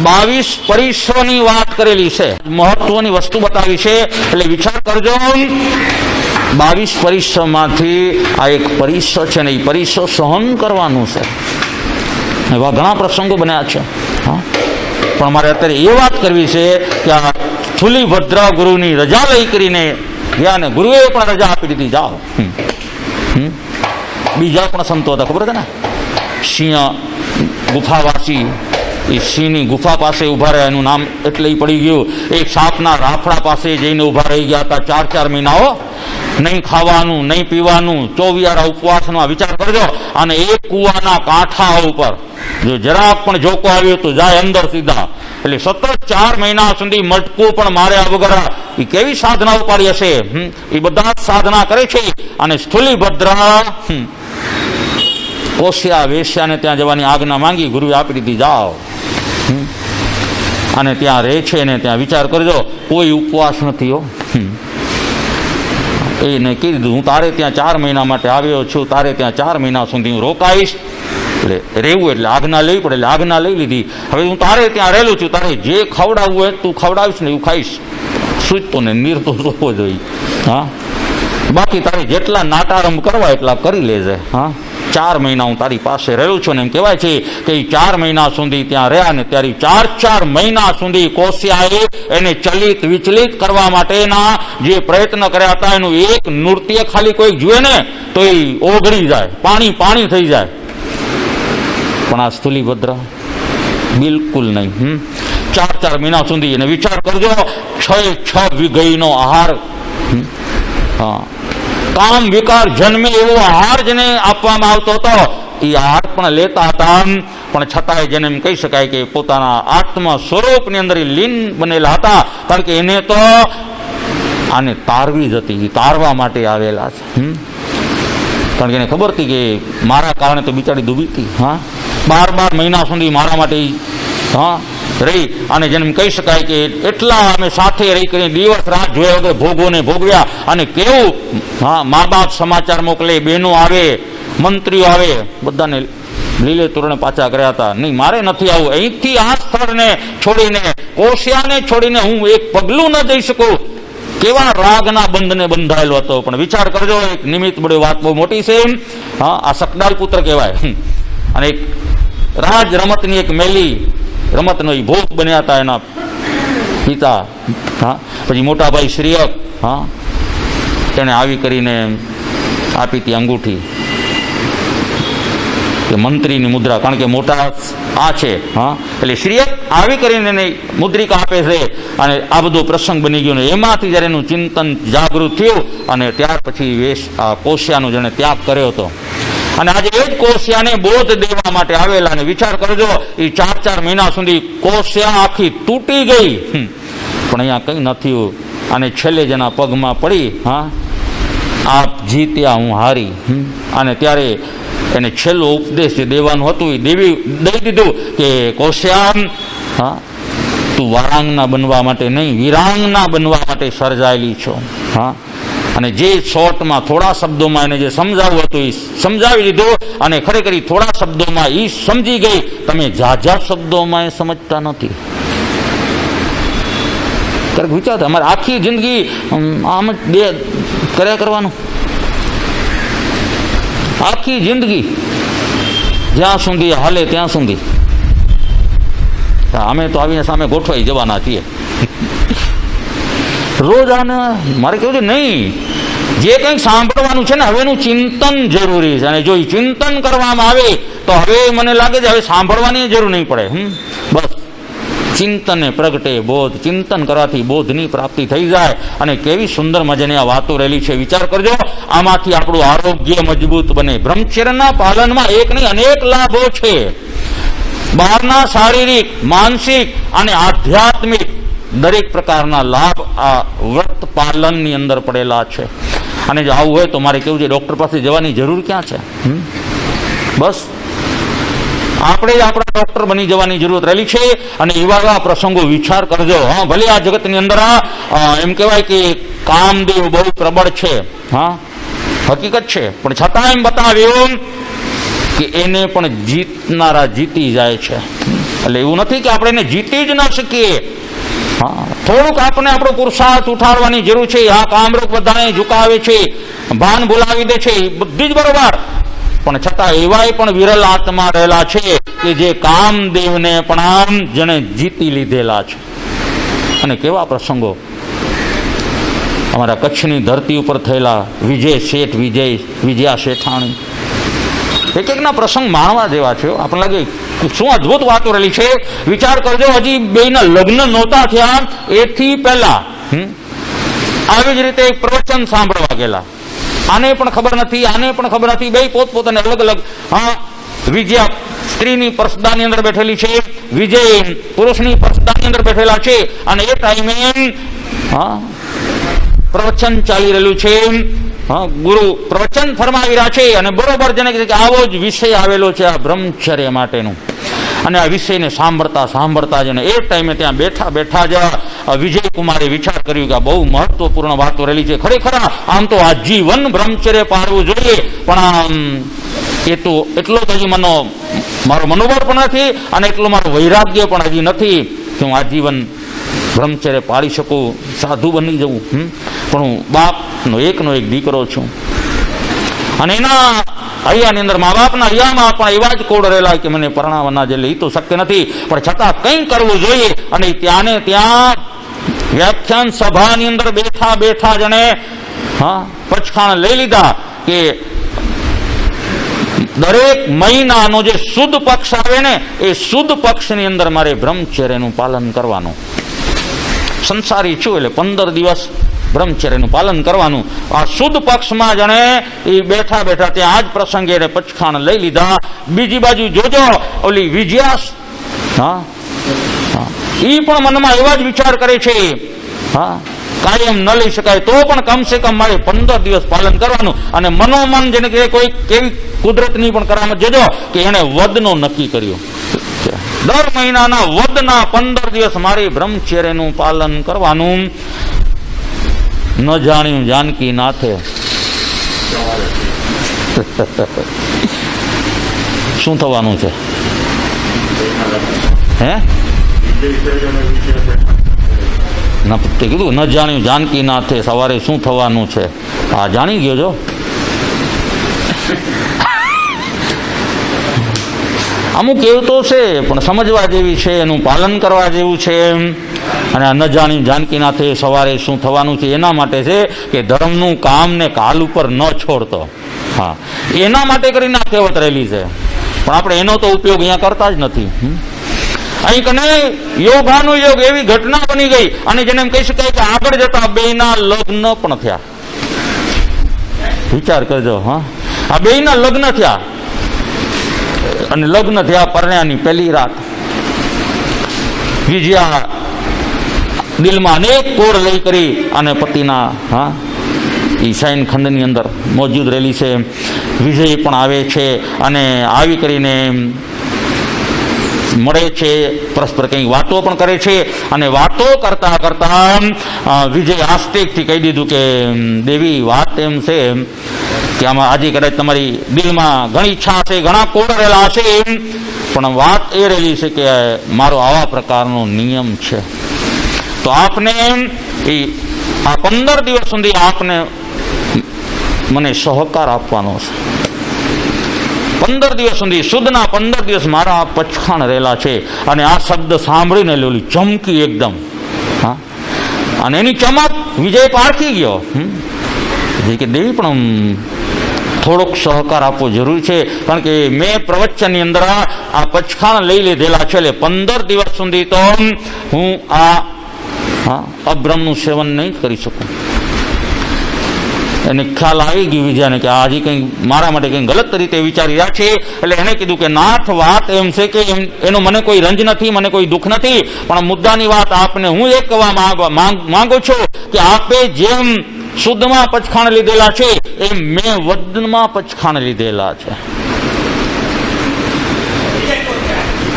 22 પરિશ્રમની વાત કરેલી છે, મહત્વની વસ્તુ બતાવી છે. એટલે વિચાર કરજો, 22 પરિશ્રમમાંથી આ એક પરિશ્રમ છે ને, એ પરિશ્રમ સહન કરવાનું છે. એવા ઘણા પ્રસંગો બન્યા છે. હા, પણ મારે અત્યારે એ વાત કરવી છે કે આ સ્થુલીભદ્ર ગુરુની રજા લઈ કરીને ગયા ને ગુરુએ પણ રજા આપી દીધી, જાઓ. બીજા પણ સંતો હતા, ખબર છે ને? સિંહ ગુફાવાસી, એ સિંહની ગુફા પાસે ઉભા રહ્યા, એનું નામ એટલે પડી ગયું. એક સાપના રાફડા પાસે જઈને ઉભા રહી ગયા હતા 4 મહિનાઓ, નહીં ખાવાનું નહીં પીવાનું, 24 ઉપવાસનો. વિચાર કરજો. અને એક કુવાના કાંઠા ઉપર જો જરાક પણ જોકો આવ્યો તો જાય અંદર સીધા. એટલે સતત 4 મહિના સુધી મટકું પણ માર્યા વગર એ કેવી સાધના ઉપાડી હશે? એ બધા સાધના કરે છે. અને સ્થુલીભદ્ર કોશિયા વેશ્યાને ત્યાં જવાની આજ્ઞા માંગી, ગુરુએ આપી દીધી, જાઓ. અને ત્યાં રહે છે ને ત્યાં વિચાર કરજો, કોઈ ઉપવાસ નથી. હો, એને કીધું હું તારે ત્યાં 4 મહિના માટે આવ્યો છું, તારે ત્યાં 4 મહિના સુધી હું રોકાઈશ. એટલે રહેવું એટલે આજ્ઞા લેવી પડે, એટલે આજ્ઞા લઈ લીધી. હવે હું તારે ત્યાં રહેલું છું, તારે જે ખવડાવવું હોય તું ખવડાવીશ ને એવું ખાઈશ. સૂચતો ને નિર્દોષ હોવો જોઈએ. હા, બાકી તારે જેટલા નાટારંભ કરવા એટલા કરી લેજે. હા, 4 મહિના હું તારી પાસે રહ્યો છું. ને એમ કહેવાય છે કે 4 મહિના સુધી ત્યાં રહ્યા ને ત્યારે 4 મહિના સુધી કોશિયાએ એને ચલિત વિચલિત કરવા માટેના જે પ્રયત્ન કર્યા હતા, એનું એક નૃત્ય ખાલી કોઈ જુએ ને તો એ ઓગળી જાય, પાણી થઈ જાય. પણ આ સ્થુલીભદ્ર બિલકુલ નહીં. 4 મહિના સુધી. એને વિચાર કરજો, 6 વીઘઈનો આહાર, હા, કામ વિકાર જન્મે એવો આહાર જેને આપવામાં આવતો હતો, એ આહાર પણ લેતા હતા. પણ છતાંય જેને એમ કહી શકાય કે પોતાના આત્મ સ્વરૂપની અંદર લીન બનેલા હતા, કારણ કે એને તો આને તારવી જ હતી, તારવા માટે આવેલા છે. કારણ કે એને ખબર હતી કે મારા કારણે તો બિચારી ડૂબી હતી. 12 મહિના સુધી મારા માટે રહી, અને જેને કહી શકાય કે એટલા અમે સાથે રહી કરીને દિવસ રાત જોયા વગર ભોગોને ભોગવ્યા. અને કેવું મા બાપ સમાચાર મોકલે, બહેનો આવે, મંત્રીઓ આવે, બધાને લીલે તોરણે પાછા કર્યા હતા. નહીં, મારે નથી આવું. અહીંથી આ સ્થળને છોડીને, કોશિયાને છોડીને હું એક પગલું ન જઈ શકું. કેવા રાગના બંધને બંધાયેલો હતો. પણ વિચાર કરજો, એક નિમિત્ત બડી વાત બહુ મોટી છે. આ શકડાલ પુત્ર કહેવાય, અને એક રાજ રમતની એક મેલી રમતનો ભોગ બન્યા હતા એના પિતા. પછી મોટા ભાઈ શ્રીયક, તેને આવી કરીને આપી હતી અંગૂઠી, કે મંત્રીની મુદ્રા, કારણ કે મોટા આ છે. એટલે શ્રીયક આવી કરીને એને મુદ્રિકા આપે છે, અને આ બધો પ્રસંગ બની ગયો. ને એમાંથી જ્યારે એનું ચિંતન જાગૃત થયું, અને ત્યાર પછી કોશિયાનો જેને ત્યાગ કર્યો હતો. અને આજે એ જ કોશિયાને બોધ દેવા માટે આવેલા. અને વિચાર કરજો, એ 4 મહિના સુધી કોશિયા આખી તૂટી ગઈ, પણ અહીંયા કંઈ નથી. અને છેલ્લે જેના પગમાં પડી, આપ જીત્યા હું હારી. અને ત્યારે એને છેલ્લો ઉપદેશ જે દેવાનું હતું એ દઈ દીધું કે કોશિયા, તું વારાંગના બનવા માટે નહીં, વિરાંગના બનવા માટે સર્જાયેલી છો. અને જે શોર્ટમાં થોડા શબ્દોમાં એને જે સમજાવવું હતું એ સમજાવી દીધું. અને ખરેખર થોડા શબ્દોમાં એ સમજી ગઈ. તમે ઝાઝા શબ્દોમાં એ સમજતા નથી. વિચાર, અમારે આખી જિંદગી આમ જ કર્યા કરવાનું, આખી જિંદગી જ્યાં સુધી હાલે ત્યાં સુધી. અમે તો આવીને સામે ગોઠવાઈ જવાના છીએ. રોજ આને મારે કેવું છે, નહીં, જે કંઈક સાંભળવાનું છે ને, હવેનું ચિંતન જરૂરી છે. અને જો એ ચિંતન કરવામાં આવે તો હવે મને લાગે છે હવે સાંભળવાની જરૂર નહીં પડે. બસ ચિંતને પ્રગટે બોધ. ચિંતન કરવાથી બોધની પ્રાપ્તિ થઈ જાય. અને કેવી સુંદર મજાની આ વાતો રહેલી છે. વિચાર કરજો, આમાંથી આપણું આરોગ્ય મજબૂત બને. બ્રહ્મચર્યના પાલનમાં એક નહીં અનેક લાભો છે. બહારના શારીરિક, માનસિક અને આધ્યાત્મિક દરેક પ્રકારના લાભ આ વ્રત પાલનની અંદર પડેલા છે. અને જો આવું હોય તો મારે કેવું છે, ડૉક્ટર પાસે જવાની જરૂર ક્યાં છે? બસ આપણે જ આપણા ડૉક્ટર બની જવાની જરૂરત રહેલી છે. અને એવા પ્રસંગો વિચાર કરજો. ભલે આ જગતની અંદર એમ કહેવાય કે કામદેવ બહુ પ્રબળ છે, હકીકત છે, પણ છતાં એમ બતાવ્યું કે એને પણ જીતનારા જીતી જાય છે. એટલે એવું નથી કે આપણે એને જીતી જ ન શકીએ. થોડુંક આપણે આપણો પુરુષાર્થ ઉઠાડવાની જરૂર છે. કામરૂપ બધાને ઝુકાવે છે, ભાન ભૂલાવી દે છે, બધી જ બરોબર. પણ છતાં એવાય પણ વિરલ આત્મા રહેલા છે કે જે કામદેવને પણ આમ જેને જીતી લીધેલા છે. અને કેવા પ્રસંગો અમારા કચ્છની ધરતી ઉપર થયેલા. વિજય શેઠ, વિજયા શેઠાણી, એક એકના પ્રસંગ માણવા જેવા છે. આપણને લાગે શું અદભુત વાતો રહેલી છે. વિચાર કરજો, હજી બેના લગ્ન નહોતા થયા એથી પહેલા આવી જ રીતે એક પ્રવચન સાંભળવા ગયેલા. આને પણ ખબર નથી, આને પણ ખબર નથી, બે પોતપોતાને અલગ અલગ. વિજયા સ્ત્રીની પરસદાની અંદર બેઠેલી છે, વિજય પુરુષની પરસદાની અંદર બેઠેલા છે. અને એ ટાઈમે પ્રવચન ચાલી રહેલું છે. ગુરુ પ્રવચન ફરમાવી રહ્યા છે. અને બરોબર જેને કે આવો જ વિષય આવેલો છે આ બ્રહ્મચર્ય માટેનું. અને આ વિષયને સાંભળતા જ એ ટાઈમે ત્યાં બેઠા જ વિજયકુમારે વિચાર કર્યું કે આ બહુ મહત્વપૂર્ણ વાતો રહેલી છે. ખરેખર આમ તો આજીવન બ્રહ્મચર્ય પાળવું જોઈએ, પણ એ તો એટલો જ હજી મારો મનોબળ પણ નથી, અને એટલો મારો વૈરાગ્ય પણ હજી નથી કે હું આજીવન બ્રહ્મચર્ય પાળી શકું, સાધુ બની જવું. પણ હું બાપનો એકનો એક દીકરો છું. અને એના હૈયાની અંદર, મા બાપના હૈયામાં પણ એવા જ કોડ રહેલા કે મને પરણાવવાના જે એ તો શક્ય નથી, પણ છતાં કંઈ કરવું જોઈએ. અને ત્યાં વ્યાખ્યાન સભાની અંદર બેઠા જણે પચખાણ લઈ લીધા કે દરેક મહિનાનો જે શુદ્ધ પક્ષ આવે ને, એ શુદ્ધ પક્ષની અંદર મારે બ્રહ્મચર્યનું પાલન કરવાનું. સંસારી છું એટલે 15 દિવસ બ્રહ્મચર્યનું પાલન કરવાનું. આ શુદ્ધ પક્ષમાં જણે એ બેઠા બેઠા ત્યાં જ પ્રસંગે એને પચખાણ લઈ લીધા. બીજી બાજુ જોજો ઓલી વિજયા, હા એ પણ મનમાં એવા જ વિચાર કરે છે, હા કાયમ ન લઈ શકાય તો પણ કમસે કમ મારે 15 દિવસ પાલન કરવાનું. અને મનોમન જેને કે કોઈ કેવી કુદરતની પણ કરામત જોજો કે એને વદનો નક્કી કર્યો. દર મહિનાના વદના 15 દિવસ મારે બ્રહ્મચર્યનું પાલન કરવાનું. ન જાણ્યું જાનકી નાથે શું થવાનું છે? હે ના તે કીધું ન જાણ્યું જાનકી નાથે સવારે શું થવાનું છે. હા જાણી ગયો છો. અમુક એવું તો છે પણ સમજવા જેવી છે, એનું પાલન કરવા જેવું છે. અને ન જાણ્યું જાનકીનાથે સવારે શું થવાનું છે એના માટે છે કે ધર્મનું કામ ને કાલ ઉપર ન છોડતો. હા એના માટે કરીને આ કહેવત રહેલી છે, પણ આપણે એનો તો ઉપયોગ અહીંયા કરતા જ નથી. અહીં કને યોગાનું યોગ એવી ઘટના બની ગઈ અને જેને એમ કહી શકાય કે આગળ જતા બેયના લગ્ન પણ થયા. વિચાર કરજો. હા આ બેયના લગ્ન થયા અને લગ્ન થયા પરણ્યાની પહેલી રાત વિજયા દિલમાં અનેક કોડ લઈ કરી અને પતિના હા એ શયન ખંડની અંદર મોજૂદ રહેલી છે. વિજય પણ આવે છે અને આવી કરીને મળે છે, પરસ્પર કંઈક વાતો પણ કરે છે. અને વાતો કરતા કરતા વિજય આસ્તિકથી કહી દીધું કે દેવી વાત એમ છે કે આમાં આજે કદાચ તમારી દિલમાં ઘણી ઈચ્છા હશે, ઘણા કોડ રહેલા હશે, પણ વાત એ રહેલી છે કે મારો આવા પ્રકારનો નિયમ છે. તો આપને એ આ 15 દિવસ સુધી આપને મને સહકાર આપવાનો છે. 15 દિવસ સુધી શુદ્ધના 15 દિવસ મારા પચખાણ રહેલા છે. અને આ શબ્દ સાંભળીને લોલી ચમકી એકદમ. હા અને એની ચમક વિજય પારખી ગયો. જે કે દેવી પણ થોડોક સહકાર આપવો જરૂરી છે, કારણ કે મેં પ્રવચનની અંદર આ પચખાણ લઈ લીધેલા છે. એટલે 15 દિવસ સુધી તો હું આ અબ્રહ્મનું સેવન નહીં કરી શકું. એને ખ્યાલ આવી ગયો વિજયાને કે આજે કંઈક મારા માટે કંઈક ગલત રીતે વિચારી રહ્યા છે. એટલે એને કીધું કે નાથ વાત એમ છે કે એનો મને કોઈ રંજ નથી, મને કોઈ દુઃખ નથી, પણ મુદ્દાની વાત આપને હું એ કહેવા માંગુ છું કે આપે જેમ શુદ્ધમાં પચખાણ લીધેલા છે એમ મેં વદનમાં પચખાણ લીધેલા છે.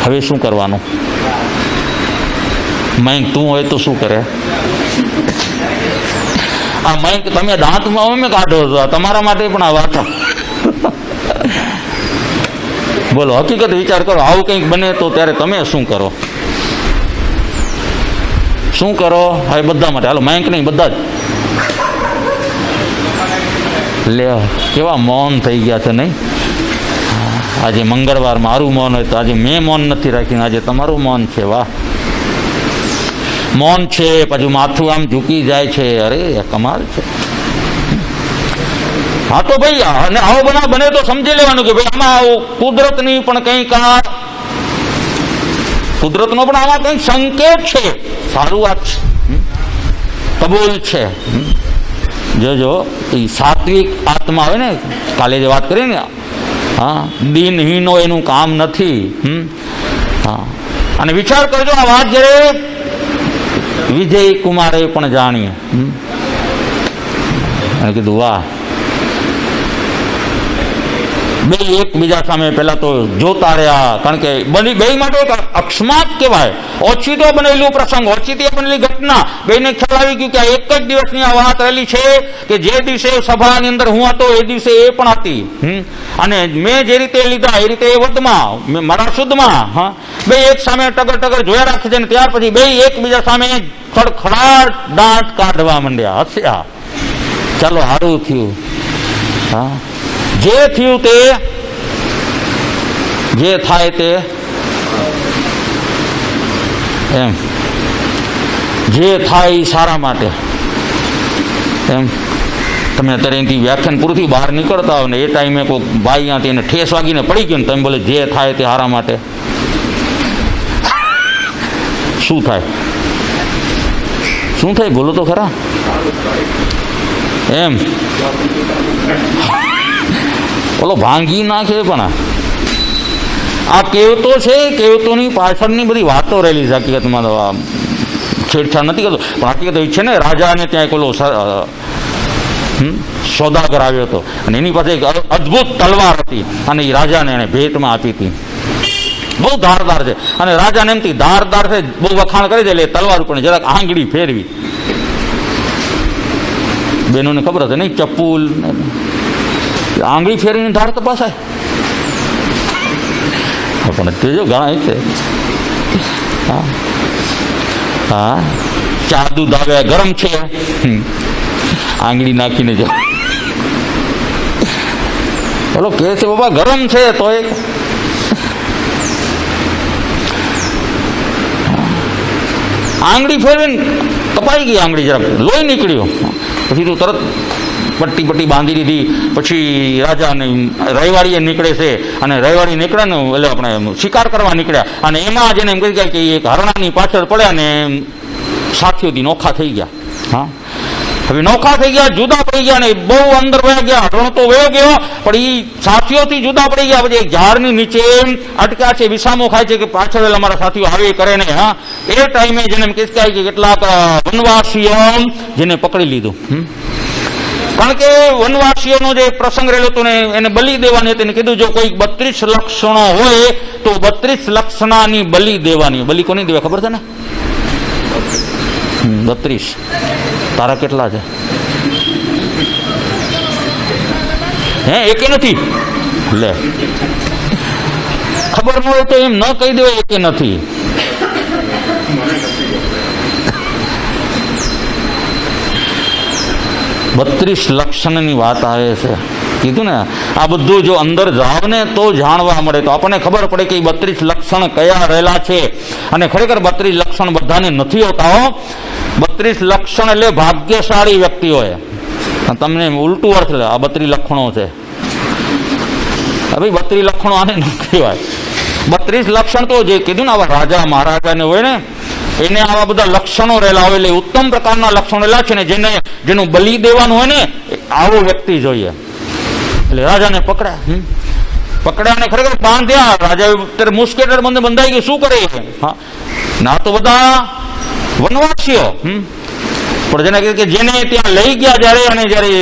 હવે શું કરવાનું? મયંક તું હોય તો શું કરે? આ મયંક તમે દાંતમાં અમે કાઢો છો, તમારા માટે પણ આ વાત. બોલો હકીકત વિચાર કરો, આવું કંઈક બને તો ત્યારે તમે શું કરો? શું કરો? હવે બધા માટે હાલો, મયંક નહીં બધા જ. લે કેવા મૌન થઈ ગયા છે નહીં? આજે મંગળવાર મારું મૌન હોય તો આજે મેં મૌન નથી રાખ્યું, આજે તમારું મૌન છે. વાહ મૌન છે, પછી માથું આમ ઝૂકી જાય છે. અરે કમાલ છે. હા તો ભાઈ અને આવો બનાવ બને તો સમજી લેવાનું કે ભાઈ આમાં કુદરતની પણ કંઈક કુદરતનો પણ આમાં કંઈક સંકેત છે. સારું વાત છે, કબૂલ છે. જોજો એ સાત્વિક આત્મા આવે ને, કાલે જે વાત કરી ને, હા દિનહીનો એનું કામ નથી. હા અને વિચાર કરજો આ વાત જ્યારે વિજય કુમારે પણ જાણીએ અને કીધું વાહ. બે એકબીજા સામે પેલા તો જોતા રહ્યા, કારણ કે બે માટે એક અકસ્માત કહેવાય, ઓછીતો બનેલું પ્રસંગ, ઓછીતી બનેલી ઘટના. બેને ખ્યાલ આવી ગયું કે આ એક જ દિવસની આ વાત રહેલી છે કે જે દિવસે સભાની અંદર હું હતો એ દિવસે એ પણ હતી. અને મેં જે રીતે લીધા એ રીતે એ વદમાં મારા શુદ્ધમાં. હા બે એક સામે ટગર ટગર જોયા રાખે છે ને ત્યાર પછી બે એકબીજા સામે ખડખડાટ દાંત કાઢવા માંડ્યા, હસ્યા. ચાલો સારું થયું. હા જે થયું તે જે થાય તે એમ, જે થાય એ સારા માટે એમ. તમે અત્યારે અહીંથી વ્યાખ્યાન પૂરું થયું બહાર નીકળતા હોય ને એ ટાઈમે કોઈ ભાઈ ત્યાંથી એને ઠેસ વાગીને પડી ગયો ને તમે બોલે જે થાય તે સારા માટે, શું થાય? શું થાય બોલો તો ખરા એમ બોલો ભાંગી નાખે પણ આ કહેવતો છે, કહેવતોની પાછળની બધી વાતો રહેલી છે. હકીકતમાં તો આ છેડછાડ નથી કરતો, પણ હકીકત એ છે ને રાજાને ત્યાં એક ઓલો સોદાગર આવ્યો હતો અને એની પાસે એક અદ્ભુત તલવાર હતી અને એ રાજાને એને ભેટમાં આપી હતી. બહુ ધારદાર છે અને રાજાને એમથી ધારદાર છે બહુ વખાણ કરે છે એટલે તલવાર ઉપર જરાક આંગળી ફેરવી. બેનોને ખબર હશે નહીં, ચપ્પુલ આંગળી ફેરવીને ધાર તપાસાય પણ તે જો ઘણા છે. હા હા, ચા દૂધ આવે ગરમ છે, આંગળી નાખીને જો બોલો કે છે બાબા ગરમ છે તો એક આંગળી ફેરવીને કપાઈ ગઈ, આંગળી જરાક લોહી નીકળ્યું. પછી તો તરત પટ્ટી બાંધી દીધી. પછી રાજાને રવિવાળીએ નીકળે છે અને રવિવાળી નીકળે ને એટલે આપણે શિકાર કરવા નીકળ્યા અને એમાં જેને એમ કહી ગયા કે એક હરણાની પાછળ પડ્યા ને સાથીઓથી નોખા થઈ ગયા. હા, હવે નોખા થઈ ગયા, જુદા પડી ગયા ને બહુ અંદર વયા ગયા. હરણો તો વયો ગયો પણ એ સાથીઓથી જુદા પડી ગયા. પછી એક ઝાડની નીચે અટક્યા છે, વિસામો ખાય છે કે પાછળ અમારા સાથીઓ આવે કરે ને. હા, એ ટાઈમે જેને એમ કહે કે કેટલાક વનવાસીઓ જેને પકડી લીધું. કારણ કે વનવાસીઓનો જે પ્રસંગ રહેલો હતો ને એને બલી દેવાની હતી. કીધું જો કોઈ 32 લક્ષણો હોય તો 32 લક્ષણાની બલી દેવાની. બલી કોની દેવા ખબર છે ને? 32. તારા કેટલા છે? હે, એકે નથી. લે, ખબર ન હોય તો એમ ન કહી દેવાય એકે નથી. બત્રીસ લક્ષણની વાત આવે છે. કીધું ને આ બધું જો અંદર જાવ ને તો જાણવા મળે તો આપણને ખબર પડે કે 32 લક્ષણ કયા રહેલા છે. અને ખરેખર 32 લક્ષણ બધાને નથી હોતા. 32 લક્ષણ એટલે ભાગ્યશાળી વ્યક્તિ હોય. તમને ઉલટું અર્થ લે આ 32 લક્ષણો છે. ભાઈ 32 લક્ષણો આને ન કહેવાય. 32 લક્ષણ તો જે કીધું ને આવા રાજા મહારાજાને હોય ને એને આવા બધા લક્ષણો રહેલા હોય એટલે ઉત્તમ પ્રકારના લક્ષણો રહેલા છે ને જેનું બલી દેવાનું હોય ને આવો વ્યક્તિ જોઈએ. એટલે રાજાને પકડ્યા ને ખરેખર બાંધ્યા. રાજા અત્યારે મુસ્કેટર બંધાઈ ગયું, શું કરે? હા, ના તો બધા વનવાસીઓ પણ જેને કે જેને ત્યાં લઈ ગયા જયારે અને જયારે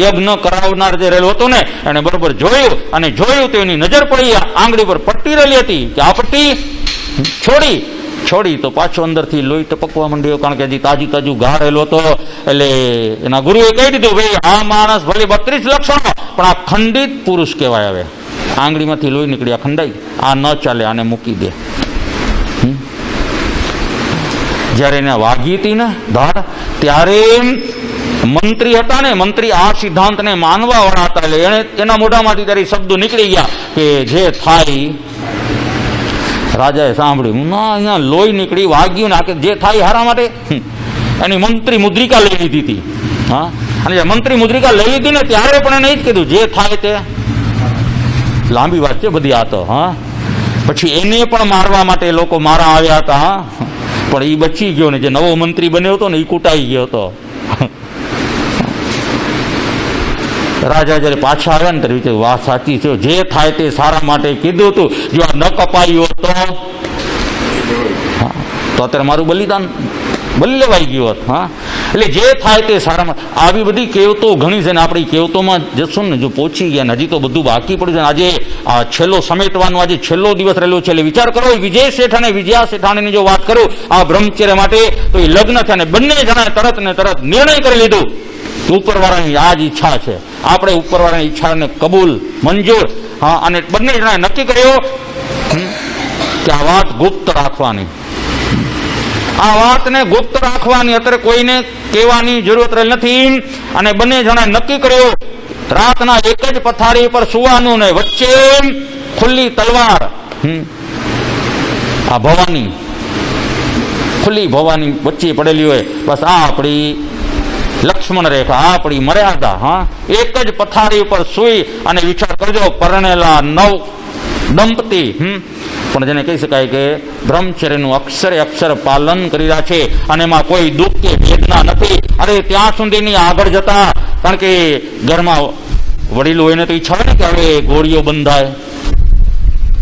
યજ્ઞ કરાવનાર જે રહેલો હતો ને એને બરોબર જોયું તો એની નજર પડી આંગળી પર પટ્ટી રહેલી હતી કે આ પટ્ટી છોડી તો પાછો અંદરથી લોહી ટપકવા માંડ્યો. કારણ કે હજી તાજું ઘા રહેલો હતો. એટલે એના ગુરુએ કહી દીધું ભાઈ આ માણસ ભલે 32 લક્ષણો પણ આ ખંડિત પુરુષ કહેવાય. હવે આંગળીમાંથી લોહી નીકળ્યા, ખંડાઈ, આ ન ચાલે, આને મૂકી દે. જયારે એને વાગી હતી ને ધાડ ત્યારે મંત્રી હતા ને, મંત્રી આ સિદ્ધાંતને માનવા વાળા હતા. એટલે એને એના મોઢામાંથી ત્યારે શબ્દો નીકળી ગયા કે જે થાય. રાજાએ સાંભળ્યું, ના અહીંયા લોહી નીકળી, વાગ્યું ને જે થાય હારા માટે. એની મંત્રી મુદ્રિકા લઈ લીધી હતી. હા, અને મંત્રી મુદ્રિકા લઈ લીધી ને ત્યારે પણ એને જ કીધું જે થાય તે. લાંબી વાત છે બધી આ તો. હા, પછી એને પણ મારવા માટે લોકો મારા આવ્યા હતા. હા, પણ એ બચી ગયો ને જે નવો મંત્રી બન્યો હતો ને એ કૂટાઈ ગયો હતો. રાજા જયારે પાછા આવ્યા ને ત્યારે વાત સાચી છે, જે થાય તે સારા માટે કીધું હતું. જો આ ન કપાયું તો અત્યારે મારું બલિદાન બલી લેવાઈ ગયું હોત. હા, એટલે જે થાય તે સારામાં. આવી બધી કહેવતો ઘણી છે ને આપણી કહેવતોમાં જશું ને જો પહોંચી ગયા ને હજી તો બધું બાકી પડ્યું છે. આજે આ છેલ્લો સમેટવાનો આજે છેલ્લો દિવસ રહેલો છે. એટલે વિચાર કરો વિજય શેઠ અને વિજયા શેઠાણીની જો વાત કરું આ બ્રહ્મચર્ય માટે તો એ લગ્ન થયા ને બંને જણાએ તરત ને તરત નિર્ણય કરી લીધું. ઉપરવાળાની આ જ ઈચ્છા છે, આપણે ઉપરવાળાની ઈચ્છાને કબૂલ મંજૂર. હા, અને બંને જણાએ નક્કી કર્યો કે આ વાત ગુપ્ત રાખવાની. આ વાતને ગુપ્ત રાખવાની, અત્યારે કોઈને કહેવાની જરૂરત રહેલ નથી. અને બંને જણાએ નક્કી કર્યો રાતના એક જ પથારી પર સુવાનું ને વચ્ચે ખુલ્લી તલવાર. આ ભવાની ખુલ્લી ભવાની વચ્ચે પડેલી હોય. બસ આ આપણી લક્ષ્મણ રેખા, આપણી મર્યાદા. હા, એક જ પથારી ઉપર સુઈ અને વિચાર કરજો પરણેલા 9 દંપતી પણ જેને કહી શકાય કે બ્રહ્મચર્યનું અક્ષરે અક્ષર પાલન કરી રહ્યા છે અને એમાં કોઈ દુઃખ કે વેદના નથી. અરે ત્યાં સુધીની આગળ જતા, કારણ કે ઘરમાં વડીલો હોય ને તો ઈચ્છા હોય ને કે હવે ગોળીઓ બંધાય,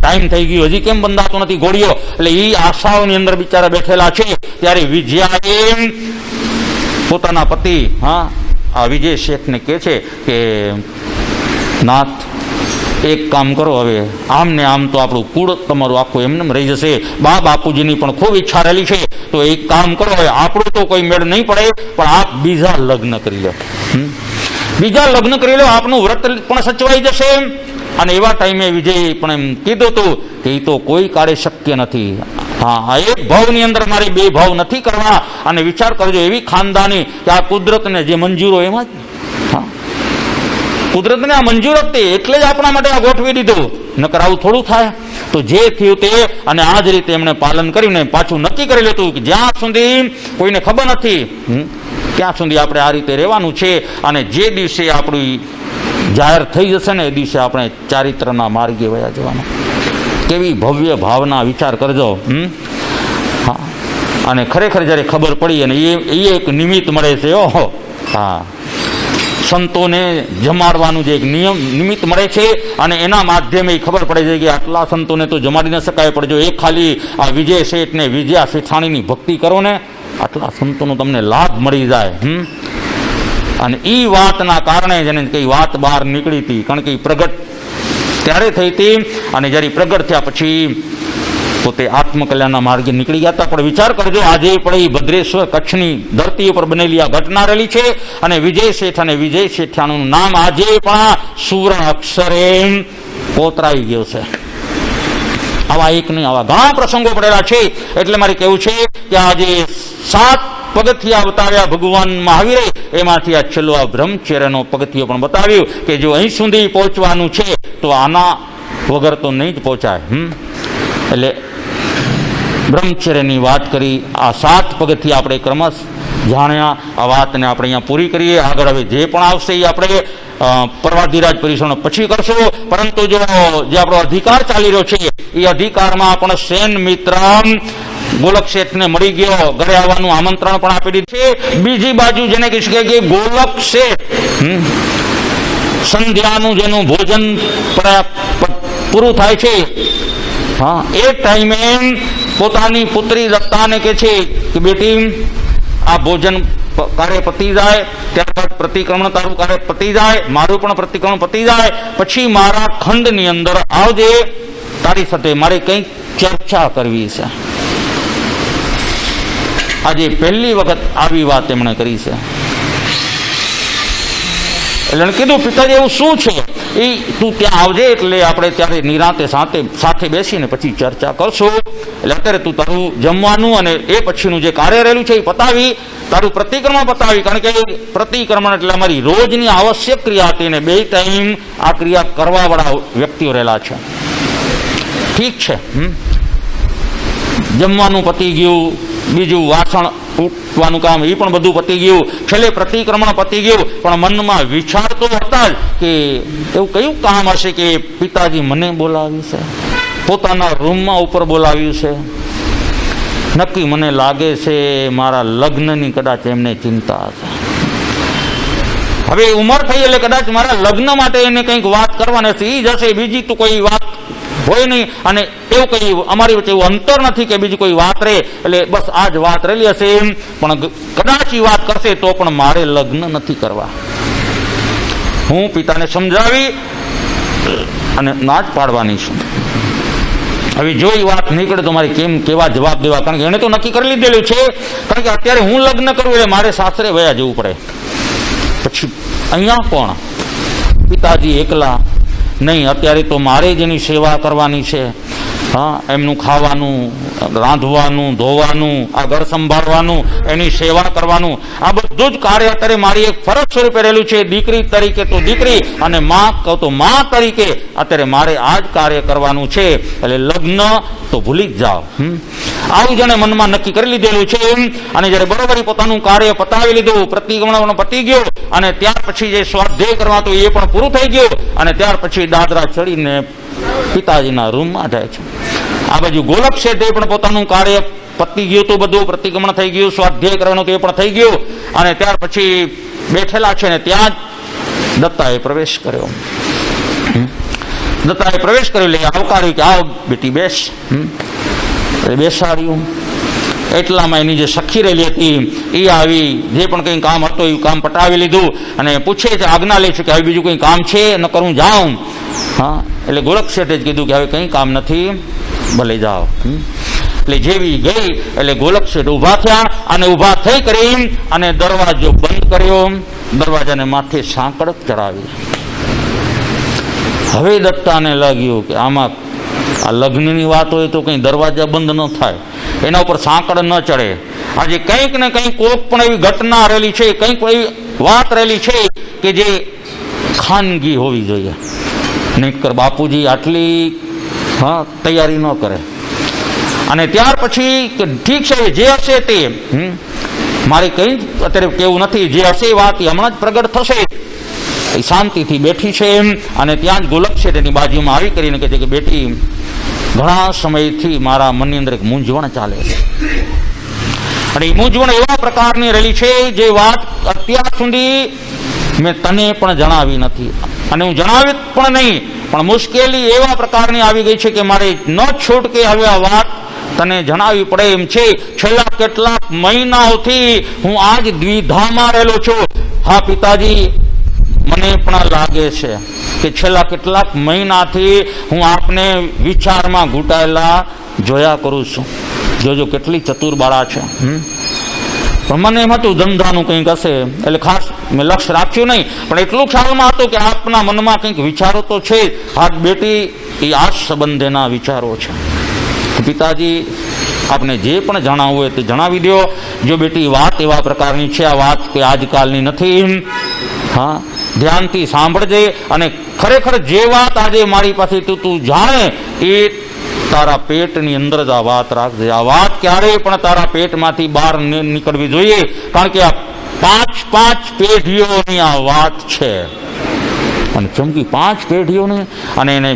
ટાઈમ થઈ ગયો હજી કેમ બંધાતો નથી ગોળીઓ, એટલે એ આશાઓની અંદર બિચારા બેઠેલા છે. ત્યારે વિજયાએ પોતાના પતિ આ વિજય શેઠને કહે છે કે નાથ એક કામ કરો, હવે આમ ને આમ તો આપણું કુળ તમારું આખું એમને રહી જશે, બા બાપુજીની પણ ખૂબ ઈચ્છા રહેલી છે, તો એક કામ કરો, હવે આપણું તો કોઈ મેળ નહીં પડે, પણ આપ બીજા લગ્ન કરી લો, બીજા લગ્ન કરી લો, આપનું વ્રત પણ સચવાઈ જશે. અને એવા ટાઈમે વિજય પણ એમ કીધું હતું કે એ તો કોઈ કાળે શક્ય નથી. હા, એક ભાવની અંદર મારે બે ભાવ નથી કરવા. અને વિચાર કરજો, એવી ખાનદાની કે આ કુદરતને જે મંજૂર હોય એમાં જ, કુદરતને આ મંજૂર હતી એટલે જ આપણા માટે આ ગોઠવી દીધું, નકર આવું થોડું થાય. તો જે થયું તે, અને આ જ રીતે એમણે પાલન કરીને પાછું નક્કી કરી લેતું કે જ્યાં સુધી કોઈને ખબર નથી ત્યાં સુધી આપણે આ રીતે રહેવાનું છે. અને જે દિવસે આપણું જાહેર થઈ જશે ને એ દિવસે આપણે ચારિત્રના માર્ગે વયા જવાના. કેવી ભવ્ય ભાવના, વિચાર કરજો. હા, અને ખરેખર જ્યારે ખબર પડી, અને એ એક નિમિત્ત મળે છે. ઓહો, હા, સંતોને જમાડવાનું જે એક નિમિત્ત મળે છે, અને એના માધ્યમે ખબર પડે છે કે આટલા સંતોને તો જમાડી ન શકાય, પણ જો એક ખાલી આ વિજય શેઠ ને વિજયા શેઠાણીની ભક્તિ કરો ને, આટલા સંતોનો તમને લાભ મળી જાય. અને એ વાતના કારણે જેને કઈ વાત બહાર નીકળી હતી, કારણ કે પ્રગટ ત્યારે થઈ હતી, અને જ્યારે પ્રગટ થયા પછી પોતે આત્મકલ્યાણના માર્ગે નીકળી ગયા હતા. પણ વિચાર કરજો, આજે પણ એ ભદ્રેશ્વર કચ્છની ધરતી ઉપર બનેલી આ ઘટના રહેલી છે, અને વિજય શેઠ અને વિજય શેઠિયાનું નામ આજે પણ સુવર્ણ અક્ષરે કોતરાઈ ગયો છે. આવા એક નહીં, આવા ઘણા પ્રસંગો પડેલા છે. એટલે મારે કહેવું છે કે આજે 7 પગથિયા બતાવ્યા ભગવાન મહાવીરે, એમાંથી આ છેલ્લો આ બ્રહ્મચર્યનો પગથિયો પણ બતાવ્યું કે જો અહીં સુધી પહોંચવાનું છે તો આના વગર તો નહીં જ પહોંચાય. એટલે બ્રહ્મચર્યની વાત કરી, આ 7 પગથિયા આપણે ક્રમશ જાણ્યા. આ વાતને આપણે અહીંયા પૂરી કરીએ. આગળ હવે જે પણ આવશે એ આપણે પર્વાધિરાજ પરિસર પછી કરશો. પરંતુ જો જે આપણો અધિકાર ચાલી રહ્યો છે એ અધિકારમાં પણ સેન મિત્ર ગોલક શેઠને મળી ગયો, ઘરે આવવાનું આમંત્રણ પણ આપી દીધું છે. બીજી બાજુ જેને કહી શકાય કે ગોલક શેઠ સંધ્યાનું જેનું ભોજન પૂરું થાય છે, હા, એ ટાઈમે પોતાની પુત્રી દત્તાને કહે છે કે બેટી આ ભોજન કાર્ય પતી જાય, ત્યારબાદ પ્રતિક્રમણ તારું કાર્ય પતી જાય, મારું પણ પ્રતિક્રમણ પતી જાય, પછી મારા ખંડની અંદર આવજે, તારી સાથે મારે કંઈક ચર્ચા કરવી છે. આજે પહેલી વખત આવી વાત એમણે કરી છે. એટલે કીધું પિતાજી એવું શું છે, એ તું ત્યાં આવજે, એટલે આપણે ત્યારે નિરાંતે સાથે બેસીને પછી ચર્ચા કરશું. એટલે અત્યારે તું તારું જમવાનું અને એ પછીનું જે કાર્ય રહેલું છે એ પતાવી, તારું પ્રતિક્રમણ પતાવી, કારણ કે પ્રતિક્રમણ એટલે અમારી રોજની આવશ્યક ક્રિયા હતી, ને 2 ટાઈમ આ ક્રિયા કરવા વાળા વ્યક્તિઓ રહેલા છે. ઠીક છે, જમવાનું પતી ગયું, બીજું વાસણ ઉઠવાનું કામ એ પણ બધું પતી ગયું, છેલ્લે પ્રતિક્રમણ પતી ગયું. પણ મનમાં વિચાર તો હતા જ કે એવું કયું કામ હશે કે પિતાજી મને બોલાવ્યું છે, પોતાના રૂમમાં ઉપર બોલાવ્યું છે, નક્કી મને લાગે છે મારા લગ્નની કદાચ એમને ચિંતા હશે. હવે ઉંમર થઈ એટલે કદાચ મારા લગ્ન માટે એને કંઈક વાત કરવાની હશે, એ જ હશે, બીજી તો કોઈ વાત હોય નહીં. અને એવું કઈ અમારી વચ્ચે એવું અંતર નથી કે બીજી કોઈ વાત રહે, એટલે બસ આ જ વાત રહેલી હશે. પણ કદાચ એ વાત કરશે તો પણ મારે લગ્ન નથી કરવા. હું પિતાને સમજાવી અને ના જ પાડવાની છું. હવે જો એ વાત નીકળે તો મારે કેવા જવાબ દેવા, કારણ કે એને તો નક્કી કરી લીધેલું છે. કારણ કે અત્યારે હું લગ્ન કરું એટલે મારે સાસરે વયા જવું પડે. પછી અહીંયા કોણ, પિતાજી એકલા નહીં, અત્યારે તો મારે જ એની સેવા કરવાની છે. હા, એમનું ખાવાનું, રાંધવાનું, ધોવાનું, આ ઘર સંભાળવાનું, એની સેવા કરવાનું, આ બધું જ કાર્ય અત્યારે મારી એક ફરજ સ્વરૂપે રહેલું છે. દીકરી તરીકે તો દીકરી, અને માં કહો તો માં તરીકે અત્યારે મારે આ જ કાર્ય કરવાનું છે. એટલે લગ્ન તો ભૂલી જ જાઓ. આવું જેને મનમાં નક્કી કરી લીધેલું છે. અને જ્યારે બરોબર પોતાનું કાર્ય પતાવી લીધું, પ્રતિક્રમણ પતી ગયું, અને ત્યાર પછી જે સ્વાધ્યાય કરવા તો એ પણ પૂરું થઈ ગયું, અને ત્યાર પછી દાદરા ચડીને પિતાજીના રૂમમાં જાય છે. આ બાજુ ગોલક શેઠે પણ પોતાનું કાર્ય પતી ગયું હતું, બધું પ્રતિક્રમણ થઈ ગયું, સ્વાધ્યાય કરવાનું તે પણ થઈ ગયું, અને ત્યાર પછી બેઠેલા છે ને ત્યાં જ દત્તાએ પ્રવેશ કર્યો. દત્તાએ પ્રવેશ કર્યો એટલે આવકાર્યું કે આવો બેટી બેસ. બેસાડ્યું. એટલામાં એની જે સખી રહેલી હતી એ આવી, જે પણ કંઈ કામ હતું એ કામ પટાવી લીધું અને પૂછે છે, આજ્ઞા લે છે કે હવે બીજું કંઈ કામ છે ન કરું જાઉં. હા, એટલે ગોરખ શેઠે જ કીધું કે હવે કંઈ કામ નથી, ભલે જાઓ. એટલે જેવી ગઈ એટલે ગોરખ શેઠ ઊભા થયા અને ઊભા થઈ કરી અને દરવાજો બંધ કર્યો, દરવાજાને માથે સાંકળ ચડાવી. હવે દત્તાને લાગ્યું કે આમાં આ લગ્નની વાત હોય તો કંઈ દરવાજા બંધ ન થાય, એના ઉપર સાંકળ ન ચડે. આજે કંઈક ને કંઈક કોઈક પણ એવી ઘટના રહેલી છે, કંઈક એવી વાત રહેલી છે કે જે ખાનગી હોવી જોઈએ. નહીંતર બાપુજી આટલી તૈયારી ન કરે. અને ત્યાર પછી કે ઠીક છે જે હશે તે, મારે કંઈ અત્યારે કેવું નથી, જે હશે એ વાત હમણાં જ પ્રગટ થશે. એ શાંતિથી બેઠી છે અને ત્યાં જ ગોલક છે તેની બાજુમાં આવી કરીને કહે છે કે બેટી, ઘણા સમયથી મારા મનની અંદર એક મૂંઝવણ ચાલે છે, અને એ મૂંઝવણ એવા પ્રકારની રહેલી છે જે વાત અત્યાર સુધી મેં તને પણ જણાવી નથી, અને હું જણાવી પણ નહીં, પણ મુશ્કેલી એવા પ્રકારની આવી ગઈ છે કે મારે ન છૂટકે હવે આ વાત તને જણાવવી પડે એમ છે. છેલ્લા કેટલાક મહિનાઓથી હું આજ દ્વિધામાં રહેલો છું. હા પિતાજી, મને પણ લાગે છે કે છેલ્લા કેટલાક મહિનાથી હું આપને વિચારમાં ઘૂંટાયેલા જોયા કરું છું. જોજો કેટલી ચતુર બાળા છે. પણ મને એમ હતું ધંધાનું કંઈક હશે, એટલે ખાસ મેં લક્ષ્ય રાખ્યું નહીં, પણ એટલું ખ્યાલમાં હતું કે આપના મનમાં કંઈક વિચારો તો છે. હાથ બેટી, એ આ સંબંધેના વિચારો છે. પિતાજી, આપને જે પણ જણાવવું હોય તે જણાવી દો. જો બેટી વાત એવા પ્રકારની છે, આ વાત કોઈ આજકાલની નથી. હા, ધ્યાનથી સાંભળજે, અને ખરેખર જે વાત આજે મારી પાસે તું જાણે એ તારા પેટની અંદર જ આ વાત રાખજે. આ વાત ક્યારેય પણ તારા પેટમાંથી બહાર નીકળવી જોઈએ, કારણ કે આ 5 પેઢીઓની આ વાત છે. અને ચમકી 5 પેઢીઓને, અને એને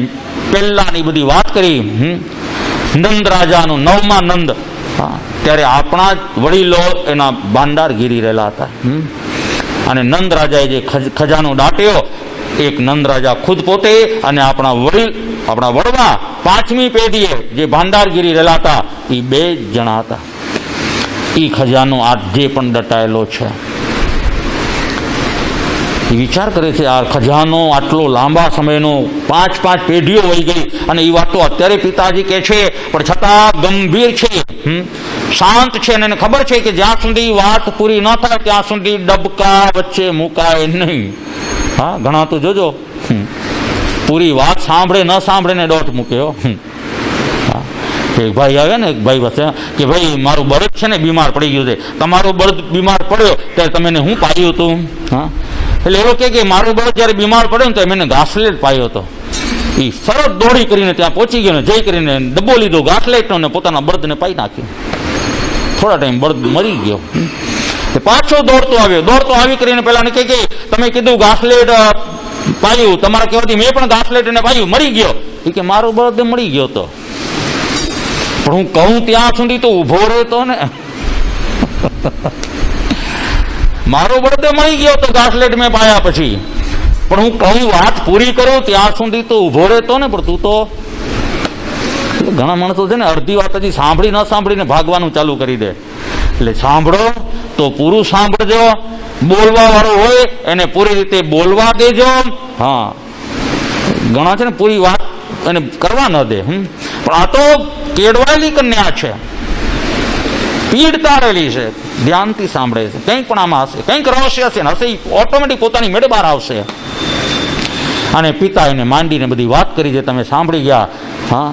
પહેલાની બધી વાત કરી. નંદ રાજાનું 9મા નંદ, ત્યારે આપણા વડીલો એના ભાંડારગીરી રહેલા હતા. અને નંદ રાજાએ જે ખજાનો દાટ્યો, એક નંદ રાજા ખુદ પોતે અને આપણા વડવા 5મી પેઢીએ જે ભાંડારગીરી રહેલા હતા, એ 2 જણા હતા. એ ખજાનો આજે પણ દટાયેલો છે. એ વિચાર કરે છે, આ ખજાનો આટલો લાંબા સમયનો 5 પેઢીઓ વહી ગઈ, અને એ વાત તો અત્યારે પિતાજી કે છે, પણ છતાં ગંભીર છે, શાંત છે, અને એને ખબર છે કે જ્યાં સુધી વાત પૂરી ન થાય ત્યાં સુધી ડબકા વચ્ચે મુકાય નહીં. હા, ઘણા તો જોજો પૂરી વાત સાંભળે ન સાંભળે ને દોટ મૂક્યો. એક ભાઈ આવે ને, એક ભાઈ પાસે કે ભાઈ મારું બળદ છે ને બીમાર પડી ગયું છે, તમારો બળદ બીમાર પડ્યો ત્યારે તમે હું પાડ્યું હતું? હા, એટલે એવો કે મારું બળદ જયારે બીમાર પડ્યો ને તો મેં ઘાસલેટ પાયો હતો. એ સરસ દોડી કરીને ત્યાં પહોંચી ગયો ને જઈ કરીને ડબ્બો લીધો ઘાસલેટનો ને પોતાના બળદને પાઈ નાખ્યો. થોડા ટાઈમ બળદ મરી ગયો. પાછો દોડતો આવી કરીને પેલા ને કે તમે કીધું ઘાસલેટ પાયું, તમારા કહેવાથી મેં પણ ઘાસલેટ એને પાયું, મરી ગયો. એ કે મારો બળદ મળી ગયો તો, પણ હું કહું ત્યાં સુધી તો ઉભો રહેતો ને. મારો બળદ મળી ગયો તો ઘાસલેટ મેં પાયા પછી, પણ હું કહું વાત પૂરી કરું ત્યાં સુધી તો ઉભો રહેતો ને. પણ તું તો, ઘણા માણસો છે ને અડધી વાત હજી સાંભળી ન સાંભળીને ભાગવાનું ચાલુ કરી દે. એટલે સાંભળો તો પૂરું સાંભળજો, બોલવા વાળો હોય એને પૂરી રીતે બોલવા દેજો. હા, ઘણા છે ને પૂરી વાત એને કરવા ન દે. પણ આ તો કેળવાયેલી કન્યા છે, પીડતા રહેલી છે, ધ્યાનથી સાંભળે છે. કંઈક પણ આમાં હશે, કંઈક રહસ્ય હશે ને હશે, ઓટોમેટિક પોતાની મેળે બહાર આવશે. અને પિતા એને માંડીને બધી વાત કરી જે તમે સાંભળી ગયા. હા,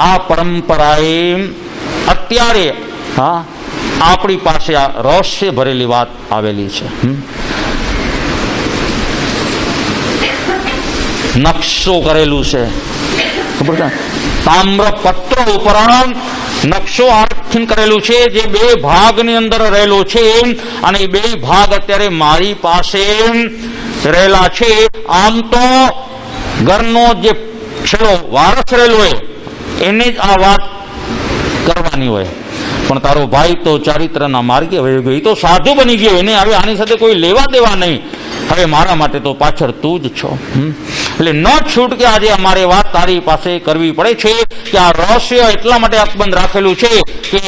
આ પરંપરાએ અત્યારે આપણી પાસે આ રહસ્ય ભરેલી વાત આવેલી છે. નકશો કરેલું છે, ખબર છે? તામ્રપત્ર ઉપર નકશો આખીન કરેલું છે, જે 2 ભાગની અંદર રહેલો છે, અને એ 2 ભાગ અત્યારે મારી પાસે રહેલા છે. આમ તો ઘરનો જે છેલ્લો વારસ રહેલો હોય એને જ આ વાત કરવાની હોય. પણ તારો ભાઈ તો ચારિત્રના માર્ગે વહી ગયો, એ તો સાધુ બની ગયો, એને હવે આની સાથે કોઈ લેવા દેવા નહીં. હવે મારા માટે તો પાછળ તું જ છો. એટલે ન છૂટ કે આજે અમારે વાત તારી પાસે કરવી પડે છે કે આ રહસ્ય એટલા માટે અકબંધ રાખેલું છે કે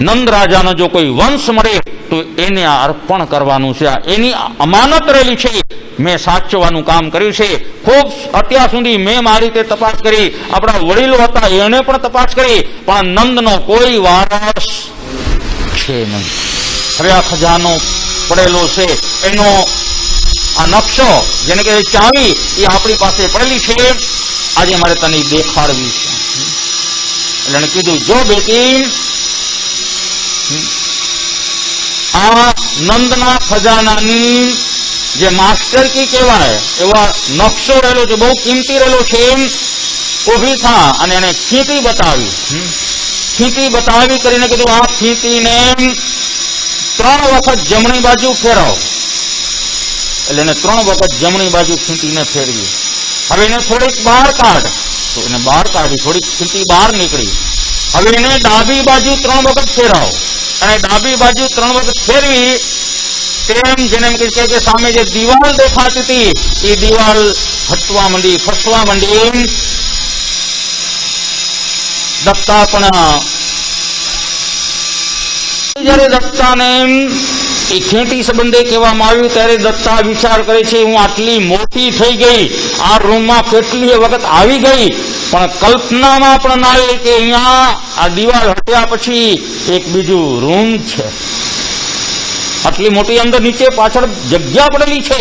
નંદ રાજાનો જો કોઈ વંશ મળે તો એને આ અર્પણ કરવાનું છે. એની અમાનત રહેલી છે, મેં સાચવવાનું કામ કર્યું છે. ખૂબ અત્યાર સુધી મેં મારી રીતે તપાસ કરી, આપણા વડીલો હતા એને પણ તપાસ કરી, પણ નંદનો કોઈ વારસ છે નહીં. હવે આ ખજાનો પડેલો છે, એનો આ નકશો જેને કે ચાવી એ આપણી પાસે પડેલી છે, આજે મારે તને દેખાડવી છે. એટલે એને કીધું, જો બેટી આ નંદના ખજાનાની જે માસ્ટર કી કહેવાય એવા નકશો રહેલો છે, બહુ કિંમતી રહેલો છે, ઉભી થા. અને એને ખીંટી બતાવી. ખીંટી બતાવી કરીને કીધું, આ ખીંટીને 3 વખત જમણી બાજુ ફેરવ. એટલે એને 3 વખત જમણી બાજુ ખીંટીને ફેરવી. હવે એને થોડીક બહાર કાઢ, તો એને બહાર કાઢી, થોડીક ખીંટી બહાર નીકળી. હવે એને ડાબી બાજુ 3 વખત ફેરવ, અને ડાબી બાજુ 3 વખત ફેરવી. તેમ જેને એમ કહે કે સામે જે દિવાલ દેખાતી હતી એ દિવાલ હટવા માંડી, ફસવા માંડી. દત્તા પણ જયારે દત્તાને એ ખેંટી સંબંધે કહેવામાં આવ્યું ત્યારે દત્તા વિચાર કરે છે, હું આટલી મોટી થઈ ગઈ, આ રૂમમાં કેટલી વખત આવી ગઈ, પણ કલ્પનામાં પણ ના આવે કે અહીંયા આ દિવાલ હટ્યા પછી એક બીજું રૂમ છે. આટલી મોટી અંદર નીચે પાછળ જગ્યા પડેલી છે.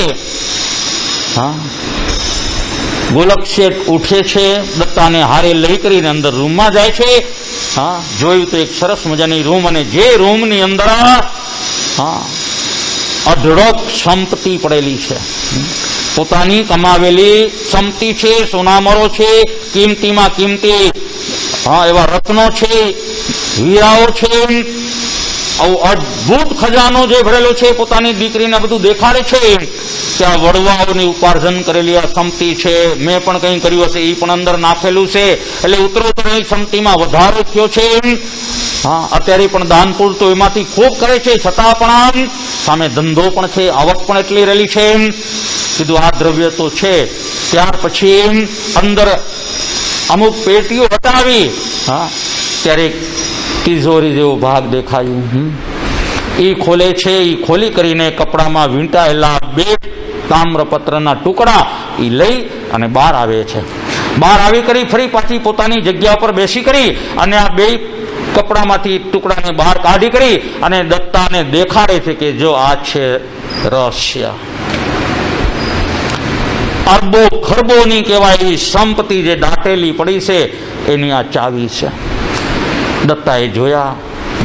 હા, ગોલક શેઠ ઉઠે છે, દત્તાને હારે લઈ કરીને અંદર રૂમમાં જાય છે. હા, જોયું તો એક સરસ મજાની રૂમ, અને જે રૂમની અંદર હા અઢળક સંપત્તિ પડેલી છે. પોતાની કમાવેલી સંપત્તિ છે, સોનામરો છે, કિંમતીમાં કિંમતી હા એવા રત્નો છે, હીરાઓ છે. આવું અદભુત ખજાનો જે ભરેલો છે, પોતાની દીકરીને બધું દેખાડે છે કે આ વડવાઓની ઉપાર્જન કરેલી આ સંપત્તિ છે, મેં પણ કંઈ કર્યું હશે એ પણ અંદર નાખેલું છે. એટલે ઉત્તરોત્તર સંપત્તિમાં વધારો થયો છે. હા, અત્યારે પણ દાનપુર તો એમાંથી ખૂબ કરે છે, છતાં પણ સામે ધંધો પણ છે, આવક પણ એટલી રહેલી છે. કીધું આ દ્રવ્ય તો છે. ત્યાર પછી અંદર અમુક પેટીઓ હટાવી. હા, ત્યારે તિજોરી જેવો ભાગ દેખાયું. એ ખોલે છે. એ ખોલી કરીને કપડામાં વીંટાયેલા 2 તામ્રપત્રના ટુકડા એ લઈ અને બહાર આવે છે. બહાર આવી કરી ફરી પાછી પોતાની જગ્યા પર બેસી કરી અને આ 2 કપડામાંથી ટુકડાને બહાર કાઢી કરી અને દત્તાને દેખાડે છે કે જો આ છે રહસ્ય. અરબો ખરબોની કહેવાય સંપત્તિ જે દાટેલી પડી છે એની આ ચાવી છે. દત્તાએ જોયા,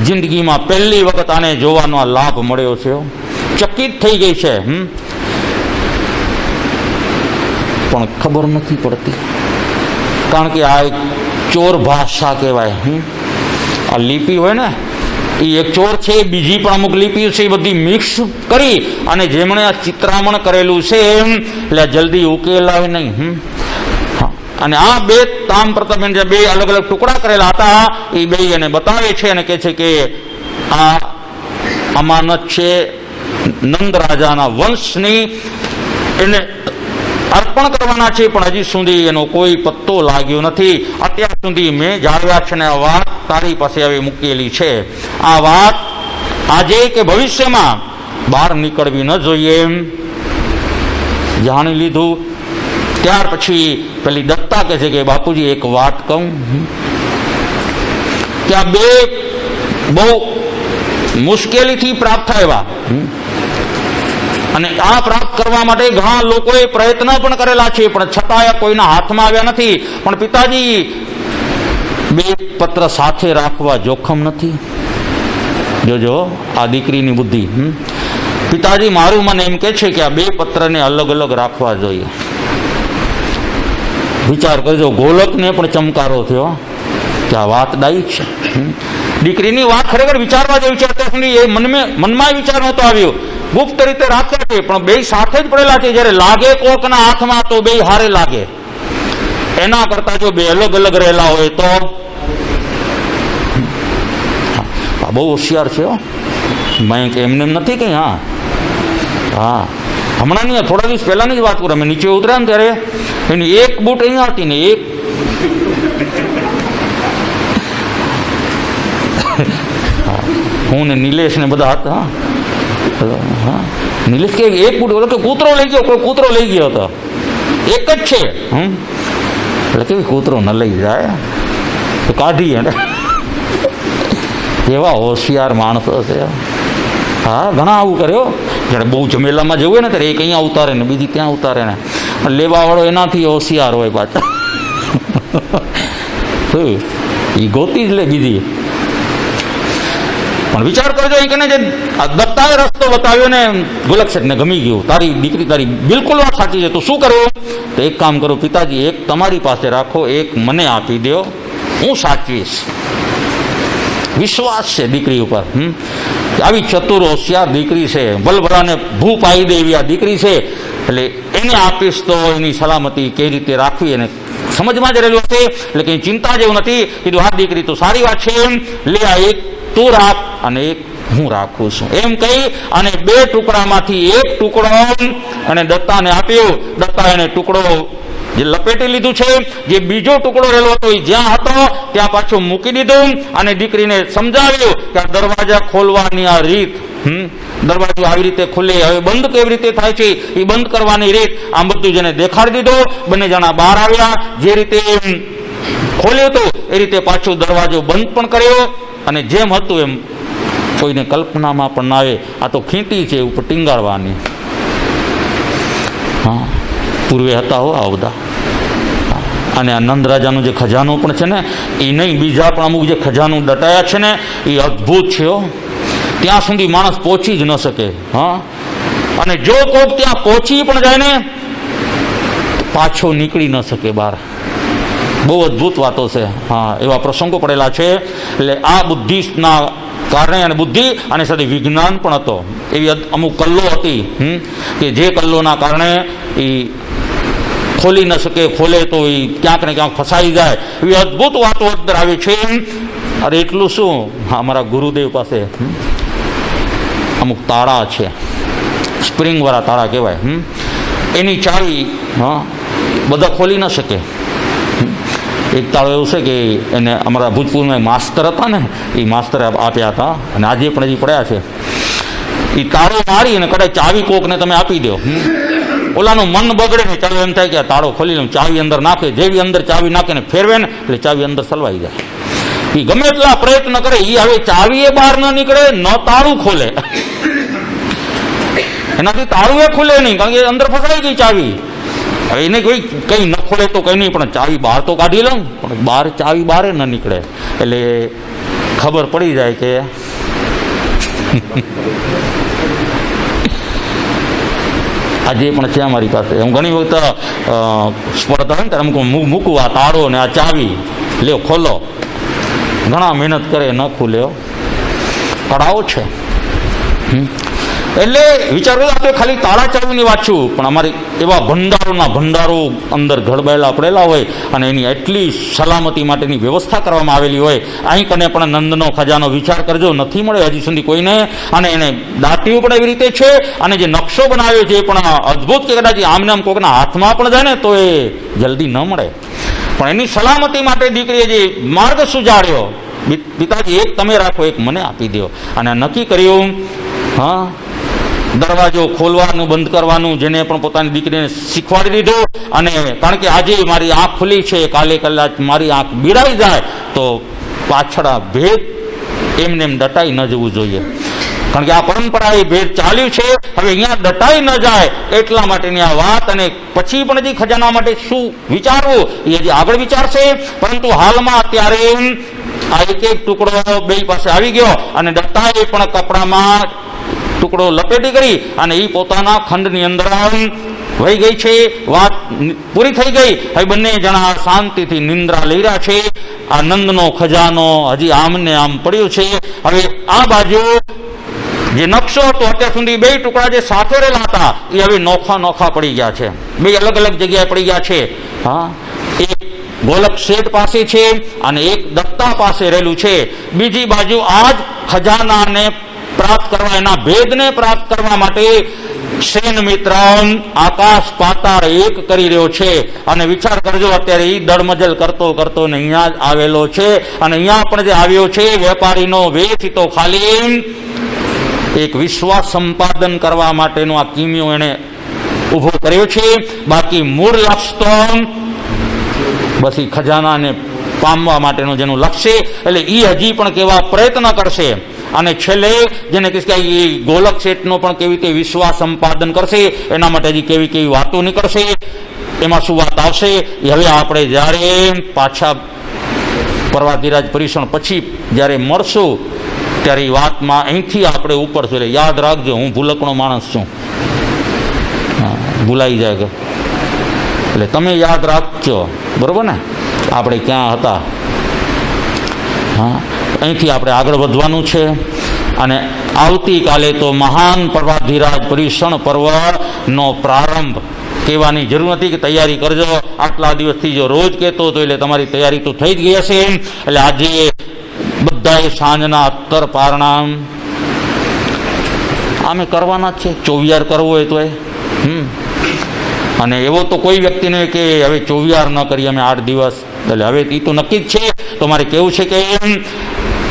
જિંદગીમાં પહેલી વખત આને જોવાનો આ લાભ મળ્યો છે. ચકિત થઈ ગઈ છે. પણ ખબર નથી પડતી, કારણ કે આ એક ચોર ભાષા કહેવાય. આ લિપિ હોય ને એ એક ચોર છે, બીજી પણ અમુક લિપિ છે, એ બધી મિક્સ કરી અને જેમણે આ ચિત્રામણ કરેલું છે એટલે જલ્દી ઉકેલાય નહીં. અને આ 2 તામ્રપત્ર જે 2 અલગ અલગ ટુકડા કરેલા હતા એ 2 એને બતાવે છે અને કહે છે કે આ અમાનત છે નંદ રાજાના વંશની, એને અર્પણ કરવાના છે, પણ હજી સુધી એનો કોઈ પત્તો લાગ્યો નથી. અત્યાર સુધી મેં જાણ્યા છે ને આ વાત તારી પાસે હવે મૂકેલી છે. આ વાત આજે કે ભવિષ્યમાં બહાર નીકળવી ન જોઈએ. જાણી લીધું. ત્યાર પછી પેલી દત્તા કહે છે કે બાપુજી એક વાત કહું કે આ 2 બહુ મુશ્કેલીથી પ્રાપ્ત થયા, અને આ પ્રાપ્ત કરવા માટે ઘણા લોકોએ પ્રયત્ન પણ કરેલા છે, પણ છતાંય કોઈના હાથમાં આવ્યા નથી. પણ પિતાજી 2 પત્ર સાથે રાખવા જોખમ નથી. જોજો આ દીકરીની બુદ્ધિ. પિતાજી મારું મને એમ કે છે કે આ 2 પત્રને અલગ અલગ રાખવા જોઈએ. વિચાર કરજો, ગોલકને પણ ચમકારો થયો કે આ વાત ડાઈ છે. દીકરીની વાત ખરેખર વિચારવા જેવી છે. અત્યાર સુધી એ મનમાં વિચાર નહોતો આવ્યો. ગુપ્ત રીતે રાખ્યા છે, પણ બે સાથે જ પડેલા છે. જ્યારે લાગે કોકના હાથમાં તો બે હારે લાગે. એના કરતા જો બે અલગ અલગ રહેલા હોય તો બહુ હોશિયાર છે. મેં એમને એમ નથી કઈ. હા હા, હમણાં નહીં, થોડા દિવસ પહેલાની જ વાત કરું. અમે નીચે ઉતર્યા ને ત્યારે એની એક બૂટ અહીંયા હતી ને એક હું ને નિલેશ ને બધા હતા. હા, નિલેશ કે એક બૂટ બોલો કે કૂતરો લઈ ગયો, કોઈ કૂતરો લઈ ગયો હતો. એક જ છે. એટલે કેવી કૂતરો ન લઈ જાય તો કાઢીએ ને. એવા હોશિયાર માણસો છે. હા, ઘણા આવું કર્યો. જ્યારે બહુ જમેલામાં જવું હોય ને ત્યારે એક અહીંયા ઉતારે ને બીજી ત્યાં ઉતારે ને. લેવાવાળો એનાથી હોશિયાર હોય પાછા. એ ગોતી જ લે બીજી. પણ વિચાર કરજો કે જે દત્તાએ રસ્તો બતાવ્યો ને ગુલક શેઠને ગમી ગયું, તારી દીકરી તારી બિલકુલ વાત સાચી છે, તો શું કરવું? તો એક કામ કરો પિતાજી, એક તમારી પાસે રાખો, એક મને આપી દો, હું સાચવીશ. વિશ્વાસ છે દીકરી ઉપર. આવી ચતુર હોશિયાર દીકરી છે, ભલભલાને ભૂ પાઈ દે એવી આ દીકરી છે, એટલે એને આપીશ તો એની સલામતી કઈ રીતે રાખવી એને સમજમાં જ રહેલું હશે. એટલે કંઈ ચિંતા જેવું નથી. કીધું હા દીકરી તો સારી વાત છે, લે આ એક તું રાખ અને એક હું રાખું છું, એમ કહી અને બે ટુકડામાંથી એક ટુકડો અને દત્તાને આપ્યો. દત્તા એને ટુકડો જે લપેટી લીધું છે, જે બીજો ટુકડો રહેલો હતો એ જ્યાં હતો ત્યાં પાછું મૂકી દીધું અને દીકરીને સમજાવ્યું કે આ દરવાજા ખોલવાની આ રીત, દરવાજો આવી રીતે ખુલે, હવે બંધ કેવી રીતે થાય છે એ બંધ કરવાની રીત, આમ બધું જેને દેખાડી દીધું. બંને જણા બહાર આવ્યા, જે રીતે ખોલ્યું હતું એ રીતે પાછું દરવાજો બંધ પણ કર્યો અને જેમ હતું એમ કોઈને કલ્પનામાં પણ ના આવે આ તો ખીંટી છે ઉપર ટીંગાળવાની. હા, પૂર્વે હતા હો આ બધા. અને આ નંદ રાજાનું જે ખજાનું પણ છે ને એ નહીં, બીજા પણ અમુક જે ખજાનું દટાયા છે ને એ અદ્ભુત છે. ત્યાં સુધી માણસ પહોંચી જ ન શકે. હા, અને જો કોક ત્યાં પહોંચી પણ જાય ને પાછો નીકળી ન શકે બહાર. બહુ અદ્ભુત વાતો છે. હા, એવા પ્રસંગો પડેલા છે. એટલે આ બુદ્ધિના કારણે અને બુદ્ધિ અને સાથે વિજ્ઞાન પણ હતો. એવી અમુક કલ્લો હતી કે જે કલ્લોના કારણે એ ખોલી ન શકે, ખોલે તો એ ક્યાંક ને ક્યાંક ફસાઈ જાય. એવી અદ્ભુત વાતો અંદર આવી છે. અરે એટલું શું, હા, અમારા ગુરુદેવ પાસે અમુક તાળા છે, સ્પ્રિંગવાળા તાળા કહેવાય. એની ચાવી હા બધા ખોલી ન શકે. એક તાળો એવું છે કે એને અમારા ભૂતપૂર્વમાં માસ્તર હતા ને એ માસ્તરે આપ્યા હતા અને આજે પણ હજી પડ્યા છે. એ તાળો મારી અને કદાચ ચાવી કોકને તમે આપી દો, ઓલાનું મન બગડે ને, ચાલો એમ થાય કે આ તાળો ખોલી લઉં, ચાવી અંદર નાખે, જેવી અંદર ચાવી નાખે ને ફેરવે ને એટલે ચાવી અંદર સલવાઈ જાય. એ ગમે એટલા પ્રયત્ન કરે એ હવે ચાવી એ બહાર ન નીકળે, ન તાળું ખોલે. એનાથી તાળું એ ખુલે નહીં, કારણ કે અંદર ફસાઈ ગઈ ચાવી. હવે એને કોઈ કંઈ ન ખોલે તો કંઈ નહીં, પણ ચાવી બહાર તો કાઢી લઉં, પણ બહાર ચાવી બહાર ન નીકળે. એટલે ખબર પડી જાય કે આજે પણ છે અમારી પાસે. હું ઘણી વખત સ્પર્ધા હોય ને ત્યારે અમુક મૂકું આ તાળો ને આ ચાવી, લ્યો ખોલો. ઘણા મહેનત કરે ન ખુલે, કડાઓ છે. એટલે વિચારો આપણે ખાલી તાળા ચાવીની વાત છું, પણ અમારી એવા ભંડારોના ભંડારો અંદર ઘડબાયેલા પડેલા હોય અને એની એટલી સલામતી માટેની વ્યવસ્થા કરવામાં આવેલી હોય. અહીં કને પણ નંદનો ખજાનો વિચાર કરજો, નથી મળે હજી સુધી કોઈને. અને એને દાટીઓ પણ એવી રીતે છે અને જે નકશો બનાવ્યો છે એ પણ અદ્ભુત, કે કદાચ આમને આમ કોઈના હાથમાં પણ જાય ને તો એ જલ્દી ન મળે. પણ એની સલામતી માટે દીકરીએ જે માર્ગ સુજાડ્યો, પિતાજી એક તમે રાખો, એક મને આપી દો. અને નક્કી કર્યું હા દરવાજો ખોલવાનું બંધ કરવાનું, જેને પણ પોતાની દીકરીને શીખવાડી દીધું. અને કારણ કે આજે મારી આંખ ખુલી છે, કાલે કદાચ મારી આંખ બીડાઈ જાય તો પાછળ ભેદ એમને એમ દટાઈ ન જવું જોઈએ. કારણ કે આ પરંપરા એ ભેદ ચાલ્યું છે, હવે અહીંયા દટાઈ ન જાય એટલા માટેની આ વાત. અને પછી પણ હજી ખજાના માટે શું વિચારવું એ હજી આગળ વિચારશે. પરંતુ હાલમાં અત્યારે આ એક એક ટુકડો બે પાસે આવી ગયો અને દત્તાએ પણ કપડામાં ટુકડો લપેટી કરી અને એ પોતાના ખંડની અંદર વહી ગઈ છે. વાત પૂરી થઈ ગઈ. હવે બંને જણા શાંતિથી નિંદ્રા લઈ રહ્યા છે. આનંદનો ખજાનો હજી આમને આમ પડ્યો છે. હવે આ બાજુ જે નકશો હતો અત્યાર સુધી બે ટુકડા જે સાથે રહેલા હતા એ હવે નોખા નોખા પડી ગયા છે, બે અલગ અલગ જગ્યાએ પડી ગયા છે. હા, એક ગોલક શેઠ પાસે છે અને એક દત્તા પાસે રહેલું છે. બીજી બાજુ આ જ ખજાનાને પ્રાપ્ત કરવા, એના ભેદને પ્રાપ્ત કરવા માટે સેન મિત્ર આકાશ પાતાળ એક કરી રહ્યો છે. અને વિચાર કરજો, અત્યારે એ દળમજલ કરતો કરતો ને અહીંયા જ આવેલો છે. અને અહીંયા પણ જે આવ્યો છે વેપારીનો વેશ, તો ખાલી એક વિશ્વાસ સંપાદન કરવા માટેનો આ કિમિયો એને ઉભો કર્યો છે. બાકી મૂળ લક્ષ્ય તો બસ એ ખજાનાને પામવા માટેનું જેનું લક્ષ્ય, એટલે એ હજી પણ કેવા પ્રયત્ન કરશે. અને છેલ્લે જેને કે એ ગોલક શેઠનો પણ કેવી રીતે વિશ્વાસ સંપાદન કરશે, એના માટે હજી કેવી કેવી વાતો નીકળશે, એમાં શું વાત આવશે એ હવે આપણે જ્યારે પાછા પર્વાધિરાજ પરીક્ષણ પછી જ્યારે મળશું ત્યારે એ વાતમાં અહીંથી આપણે ઉપર છું. એટલે યાદ રાખજો, હું ભૂલકણો માણસ છું, ભૂલાઈ જાય કે, એટલે તમે યાદ રાખજો, બરોબર ને, આપણે ક્યાં હતા. હા, અહીંથી આપણે આગળ વધવાનું છે. અને આવતીકાલે તો મહાન પર્વાધિરાજ પરીક્ષણ પર્વનો પ્રારંભ કહેવાની જરૂર નથી કે તૈયારી કરજો. આટલા દિવસથી જો રોજ કહેતો હતો એટલે તમારી તૈયારી તો થઈ જ ગઈ હશે. એટલે આજે બધાએ સાંજના અત્તર પારણા આમે કરવાના જ છે. ચોવિયાર કરવો હોય તો અને એવો તો કોઈ વ્યક્તિ નહીં કે હવે ચોવિયાર ન કરીએ અમે 8 દિવસ. એટલે હવે એ તો નક્કી જ છે. તો મારે કેવું છે કે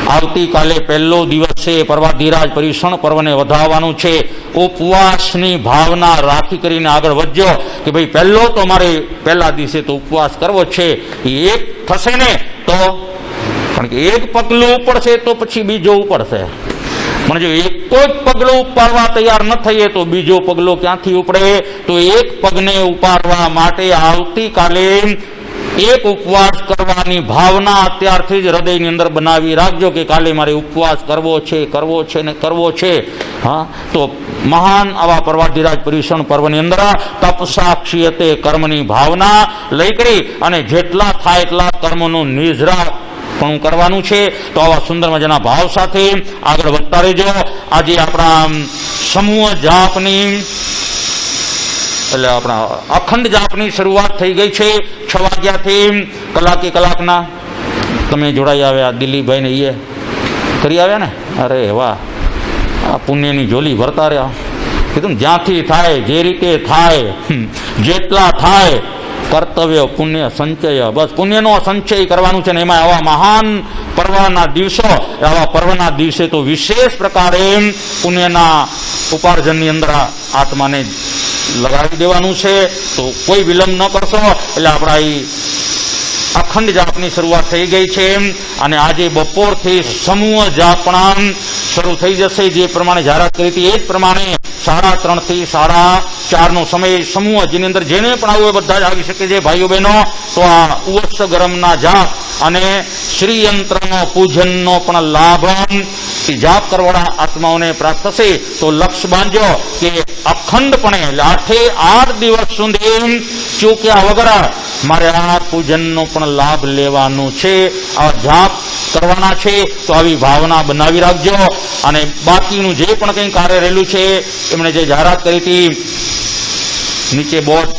આવતીકાલે પહેલો દિવસ છે, પર્વાધિરાજ પરીક્ષણ પર્વને વધાવવાનું છે. ઉપવાસની ભાવના રાખી કરીને આગળ વધજો કે ભાઈ પહેલો તો મારે પહેલા દિવસે તો ઉપવાસ કરવો છે. એ એક થશે ને તો, કારણ કે એક પગલું ઉપડશે તો પછી બીજો ઉપડશે. પણ જો એક જ પગલું ઉપાડવા તૈયાર ન થઈએ તો બીજો પગલો ક્યાંથી ઉપડે. તો એક પગને ઉપાડવા માટે આવતીકાલે એક ઉપવાસ કરવાની ભાવના અત્યારથી જ હૃદયની અંદર બનાવી રાખજો કે કાલે મારે ઉપવાસ કરવો છે, કરવો છે ને કરવો છે. હા, તો મહાન આવા પર્વાધિરાજ પરીક્ષણ પર્વની અંદર તપસાક્ષીયતે કર્મની ભાવના લઈ કરી અને જેટલા થાય એટલા કર્મનું નિજરા પણ કરવાનું છે. તો આવા સુંદર મજાના ભાવ સાથે આગળ વધતા રહેજો. આજે આપણા સમૂહ જાપની એટલે આપણા અખંડ જાપની શરૂઆત થઈ ગઈ છે 6 વાગ્યાથી. કલાકે કલાકના તમે જોડાઈ આવ્યા, દિલીપભાઈ ને એ કરી આવ્યા ને, અરે વાહ, આ પુણ્યની ઝોલી ભરતા રહ્યા. કીધું ને, જ્યાંથી થાય, જે રીતે થાય, જેટલા થાય કર્તવ્ય પુણ્ય સંચય, બસ પુણ્યનો સંચય કરવાનું છે. ને એમાં આવા મહાન પર્વના દિવસો, આવા પર્વના દિવસે તો વિશેષ પ્રકારે પુણ્યના ઉપાર્જનની અંદર આત્માને લગાવી દેવાનું છે. તો કોઈ વિલંબ ન કરશો. એટલે આપણા એ અખંડ જાપની શરૂઆત થઈ ગઈ છે. અને આજે બપોરથી સમૂહ જાપણા શરૂ થઈ જશે. જે પ્રમાણે જાહેરાત કરી હતી એ જ પ્રમાણે 3:30 થી 4:30નો સમય સમૂહ, જેની અંદર જેને પણ આવવું હોય બધા જ આવી શકે છે ભાઈઓ બહેનો. તો આ ઉત્સ ગરમના જાપ અને શ્રીયંત્રનો પૂજનનો પણ લાભ જાપ કરવાળા આત્માઓને પ્રાપ્ત થશે. તો લક્ષ્ય બાંધજો કે અખંડપણે 8 દિવસ સુધી ચૂક્યા વગર મારે આ પૂજનનો પણ લાભ લેવાનું છે, આ જાપ કરવાના છે. તો આવી ભાવના બનાવી રાખજો. અને બાકીનું જે પણ કંઈ કાર્ય રહેલું છે, એમણે જે જાહેરાત કરી હતી, નીચે બોર્ડ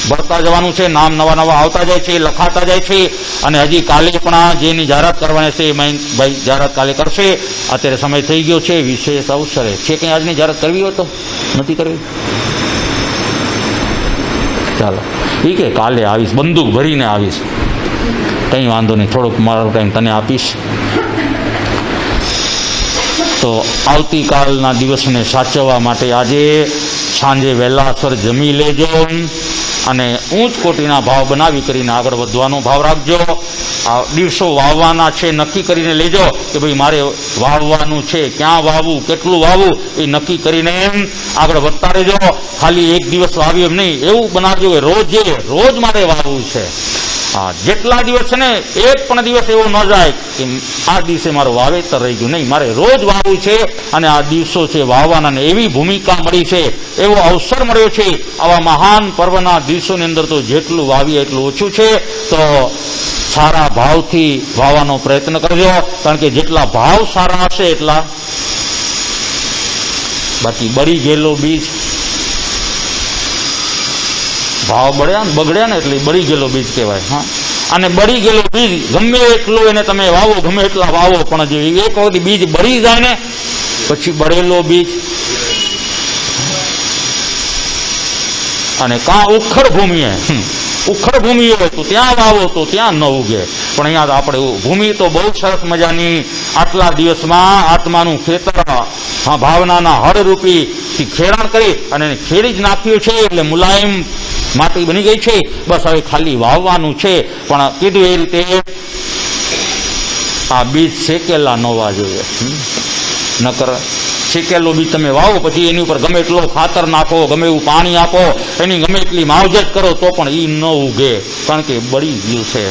ભરતા જવાનું છે, નામ નવા નવા આવતા જાય છે, લખાતા જાય છે. અને હજી કાલે પણ જેની જાહેરાત કરવાની છે ભાઈ જાહેરાત કાલે કરશે. અત્યારે સમય થઈ ગયો છે, વિશેષ અવસરે છે. કંઈ આજની જાહેરાત કરવી હોય તો નથી કરવી, ચાલો એ કે કાલે આવીશ, બંદૂક ભરીને આવીશ, કંઈ વાંધો નહીં, થોડોક મારો ટાઈમ તને આપીશ. તો આવતીકાલના દિવસને સાચવવા માટે આજે સાંજે વહેલાસર જમી લેજો અને ઉચ્ચ કોટીના ભાવ બનાવી કરીને આગળ વધવાનો ભાવ રાખજો. આ દિવસો વાવવાના છે, નક્કી કરીને લેજો કે ભાઈ મારે વાવવાનું છે, ક્યાં વાવવું, કેટલું વાવવું, એ નક્કી કરીને આગળ વધતા રહેજો. ખાલી એક દિવસ વાવ્યું એમ નહીં, એવું બનાવજો કે રોજ મારે વાવવું છે. હા, જેટલા દિવસ છે ને, એક પણ દિવસ એવો ન જાય કે આ દિવસે મારું વાવેતર રહી ગયું. નહીં, મારે રોજ વાવવું છે. અને આ દિવસો છે વાવવાના, ને એવી ભૂમિકા મળી છે, એવો અવસર મળ્યો છે. આવા મહાન પર્વના દિવસોની અંદર તો જેટલું વાવીએ એટલું ઓછું છે. તો સારા ભાવથી વાવવાનો પ્રયત્ન કરજો, કારણ કે જેટલા ભાવ સારા હશે એટલા બાકી બળી ગયેલો બીજ ભાવ બગડ્યા ને એટલે બળી ગયેલો બીજ કહેવાય. હા, અને બળી ગયેલો બીજ ગમે એટલો એને તમે વાવો, ગમે એટલા વાવો, પણ જે એક વખત બીજ બળી જાય ને પછી બળેલો બીજ અને કાં ઉખડ ભૂમિ હોય તો ત્યાં વાવો તો ત્યાં ન ઉગે. પણ અહીંયા તો આપણે ભૂમિ તો બહુ સરસ મજાની આટલા દિવસમાં આત્માનું ખેતર, હા, ભાવનાના હળરૂપી ખેડાણ કરી અને ખેડી જ નાખ્યું છે એટલે મુલાયમ માટી બની ગઈ છે. બસ હવે ખાલી વાવવાનું છે. પણ કીધું એ રીતે આ બીજ શેકેલા ન હોવા જોઈએ. નકર શેકેલો બીજ તમે વાવો પછી એની ઉપર ગમે એટલો ખાતર નાખો, ગમે એવું પાણી આપો, એની ગમે એટલી માવજત કરો તો પણ એ ન ઉગે, કારણ કે બળી ગયું છે.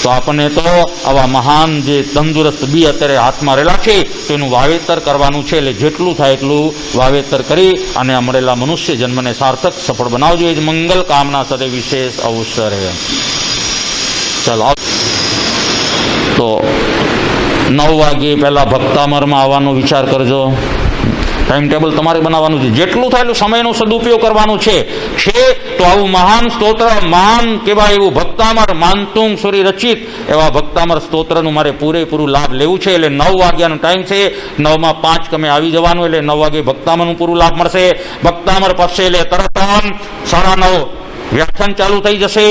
તો આપણને તો આવા મહાન જે તંદુરસ્ત બી અત્યારે હાથમાં રહેલા છે તેનું વાવેતર કરવાનું છે. એટલે જેટલું થાય એટલું વાવેતર કરી અને આ મળેલા મનુષ્ય જન્મને સાર્થક સફળ બનાવજો. એ જ મંગલ કામના સાથે વિશેષ અવસર છે. ચાલો, તો 9 વાગે પહેલાં ભક્તામરમાં આવવાનો વિચાર કરજો. ટાઈમ ટેબલ તમારે બનાવવાનું છે. જેટલું થાય એટલું સમયનો સદુપયોગ કરવાનું છે. તો આવું મહાન સ્તોત્ર, મહાન કહેવાય એવું ભક્તામર, માનતુંગ સૂરી રચિત એવા ભક્તામર સ્તોત્રનું મારે પૂરેપૂરું લાભ લેવું છે. એટલે 9 વાગ્યાનો ટાઈમ છે. 9માં 5 તમે આવી જવાનું, એટલે 9 વાગે ભક્તામરનું પૂરું લાભ મળશે. ભક્તામર પડશે એટલે તરત 9:30 વ્યાખ્યાન ચાલુ થઈ જશે.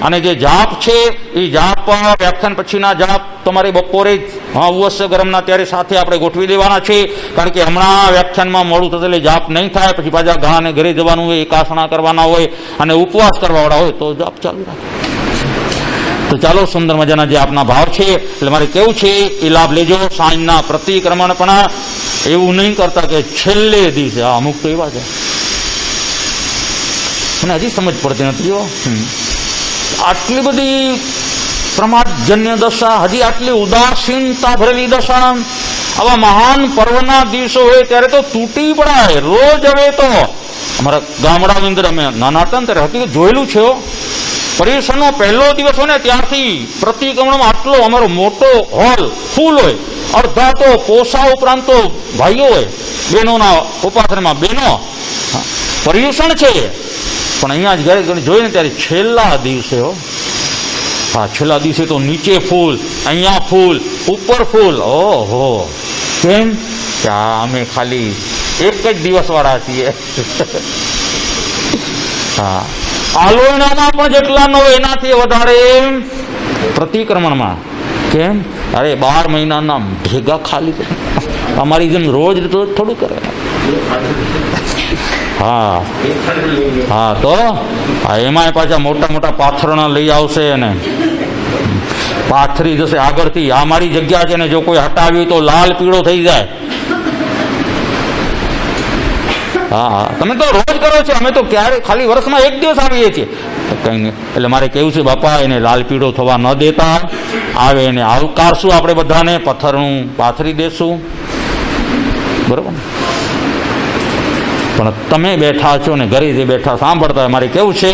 અને જે જાપ છે એ જાપ વ્યાખ્યાન પછીના જાપ તમારે બપોરે જ ઉવસ્ય ગરમના ત્યારે સાથે આપણે ગોઠવી દેવાના છે. કારણ કે હમણાં વ્યાખ્યાનમાં મોડું થશે એટલે જાપ નહીં થાય. પછી પાછા ઘાને ઘરે જવાનું હોય, એકાસણા કરવાના હોય અને ઉપવાસ કરવાવાળા હોય તો જાપ ચાલુ રાખે. તો ચાલો, સુંદર મજાના જે આપના ભાવ છે એટલે મારે કેવું છે એ લાભ લેજો. સાંજના પ્રતિક્રમણ પણ એવું નહીં કરતા કે છેલ્લે દિવસે. અમુક તો એવા છે, મને હજી સમજ પડતી નથી. આટલી બધી પ્રમાદજન્ય દશા, હજી આટલી ઉદાસીનતા ભરેલી દશા. આવા મહાન પર્વના દિવસો હોય ત્યારે તો તૂટી પડાય રોજ. હવે તો અમારા ગામડાની અંદર અમે નાના હતા ને ત્યારે હકીકત જોયેલું છે. પર્યુષણનો પહેલો દિવસ હોય ને ત્યારથી પ્રતિક્રમણમાં આટલો અમારો મોટો હોલ ફૂલ હોય. અડધા તો પોસા ઉપરાંત તો ભાઈઓ હોય, બહેનોના ઉપાસનામાં બહેનો. પર્યુષણ છે પણ અહીંયા જ ઘરે જોઈએ ને ત્યારે છેલ્લા દિવસે હા, છેલ્લા દિવસે તો નીચે ફૂલ, અહીંયા ફૂલ, ઉપર ફૂલ. ઓહો, કેમ કે અમે ખાલી એક જ દિવસ વાળા છીએ. હા, આલોયણામાં પણ જેટલા ન હોય એનાથી વધારે પ્રતિક્રમણમાં. કેમ? અરે 12 મહિનાના ભેગા ખાલી અમારી જેમ રોજ થોડું કરે. હા હા, તો એમાંય પાછા મોટા મોટા પાથરણા લઈ આવશે અને પાથરી જશે આગળથી. આ મારી જગ્યા છે ને જો કોઈ હટાવ્યું તો લાલ પીળો થઈ જાય. હા, તમે તો રોજ કરો છો, અમે તો ક્યારે ખાલી વર્ષમાં એક દિવસ આવીએ છીએ. કંઈ નહીં. એટલે મારે કેવું છે, બાપા એને લાલ પીળો થવા ન દેતા. આવે એને આવકારશું આપણે બધાને, પથ્થરનું પાથરી દેશું, બરોબર. પણ તમે બેઠા છો ને ઘરે જે બેઠા સાંભળતા હોય, મારે કેવું છે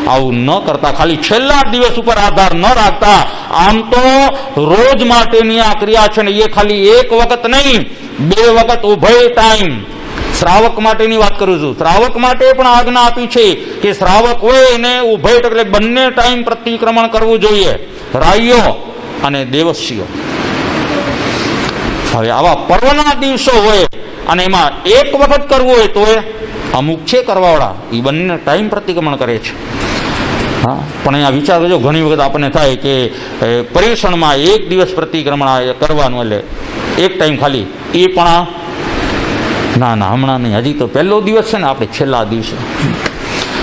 આવું ન કરતા, ખાલી છેલ્લા દિવસ ઉપર આધાર ન રાખતા. આમ તો રોજ માટેની આ ક્રિયા છે ને એ ખાલી એક વખત નહીં, 2 વખત ઉભય ટાઈમ. શ્રાવક માટેની વાત કરું છું. શ્રાવક માટે પણ આજ્ઞા આપી છે કે શ્રાવક હોય એને ઉભય એટલે બંને ટાઈમ પ્રતિક્રમણ કરવું જોઈએ, રાયો અને દેવસ્યો. હવે આવા પર્વના દિવસો હોય અને એમાં એક વખત કરવું હોય તો અમુક છે કરવાવાળા, એ બંને ટાઈમ પ્રતિક્રમણ કરે છે. હા, પણ અહીંયા વિચાર કરજો, ઘણી વખત આપણને થાય કે પર્યુષણમાં એક દિવસ પ્રતિક્રમણ કરવાનું એટલે એક ટાઈમ ખાલી, એ પણ ના હમણાં નહીં, હજી તો પહેલો દિવસ છે ને આપણે છેલ્લા દિવસે.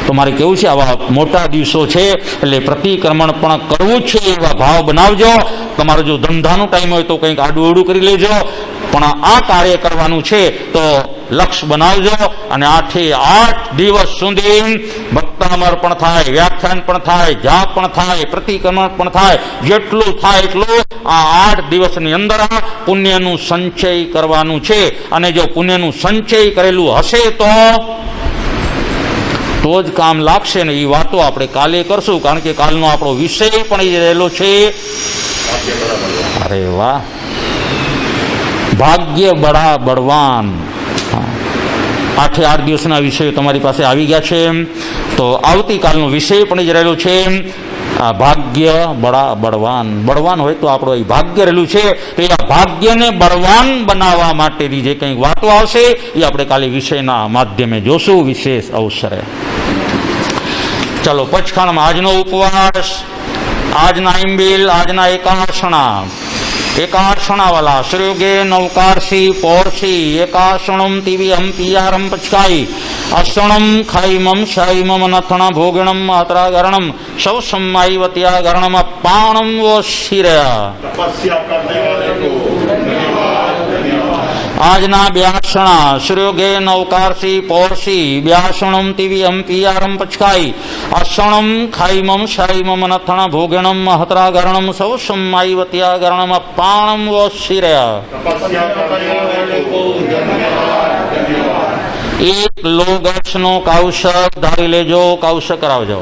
તો મારે કેવું છે આવા મોટા દિવસો છે એટલે પ્રતિક્રમણ પણ કરવું જ છે. એવા ભાવ બનાવજો. તમારો જો ધંધાનો ટાઈમ હોય તો કંઈક આડું અવડું કરી લેજો, પણ આ કાર્ય કરવાનું છે તો લક્ષ્ય બનાવજો. અને 8 દિવસ સુધી ભક્તામર પણ થાય, વ્યાખ્યાન પણ થાય, જાપ પણ થાય, પ્રતિક્રમણ પણ થાય. જેટલું થાય એટલું આ 8 દિવસની અંદર પુણ્યનું સંચય કરવાનું છે. અને જો પુણ્યનું સંચય કરેલું હશે તો જ કામ લાગશે ને. એ વાતો આપણે કાલે કરશું, કારણ કે કાલનો આપણો વિષય પણ એ રહેલો છે. અરે વાહ, ભાગ્ય બડા બળવાન. 8 દિવસના વિષયો તમારી પાસે આવી ગયા છે. તો આવતીકાલનો વિષય પણ જ રહેલો છે આ ભાગ્ય બળવાન. બળવાન હોય તો આપણું એ ભાગ્ય રહેલું છે. તો એ ભાગ્યને બળવાન બનાવવા માટેની જે કંઈક વાતો આવશે એ આપણે કાલે વિષયના માધ્યમે જોશું વિશેષ અવસરે. ચાલો, પચખાણમાં આજનો ઉપવાસ, આજના ઇમ્બિલ, આજના એકાશણાવાલા શ્રુગે નવકારસી પૌરસી એકાશણમ તિવિહમ પિયારમ પચકાઈ અષણમ ખૈમમ શૈમમ નથણ ભોગણમ અત્રાગરણમ સૌ સમાઈવત્યાગરણમ અપાણમ વશિરયા. આજના બ્યાસણા શ્રુગે નવકારસી પૌરસી બ્યાસણમ તિવિહમ પિયારમ પચકાઈ અષણમ ખૈમમ શૈમમ નથણ ભોગણમ હત્રાગરણમ સૌ સમાઈવત્યાગરણમ અપાણમ વશિરયા. એક લોગક્ષનો કૌશક ધારી લેજો. કૌશક કરાવજો.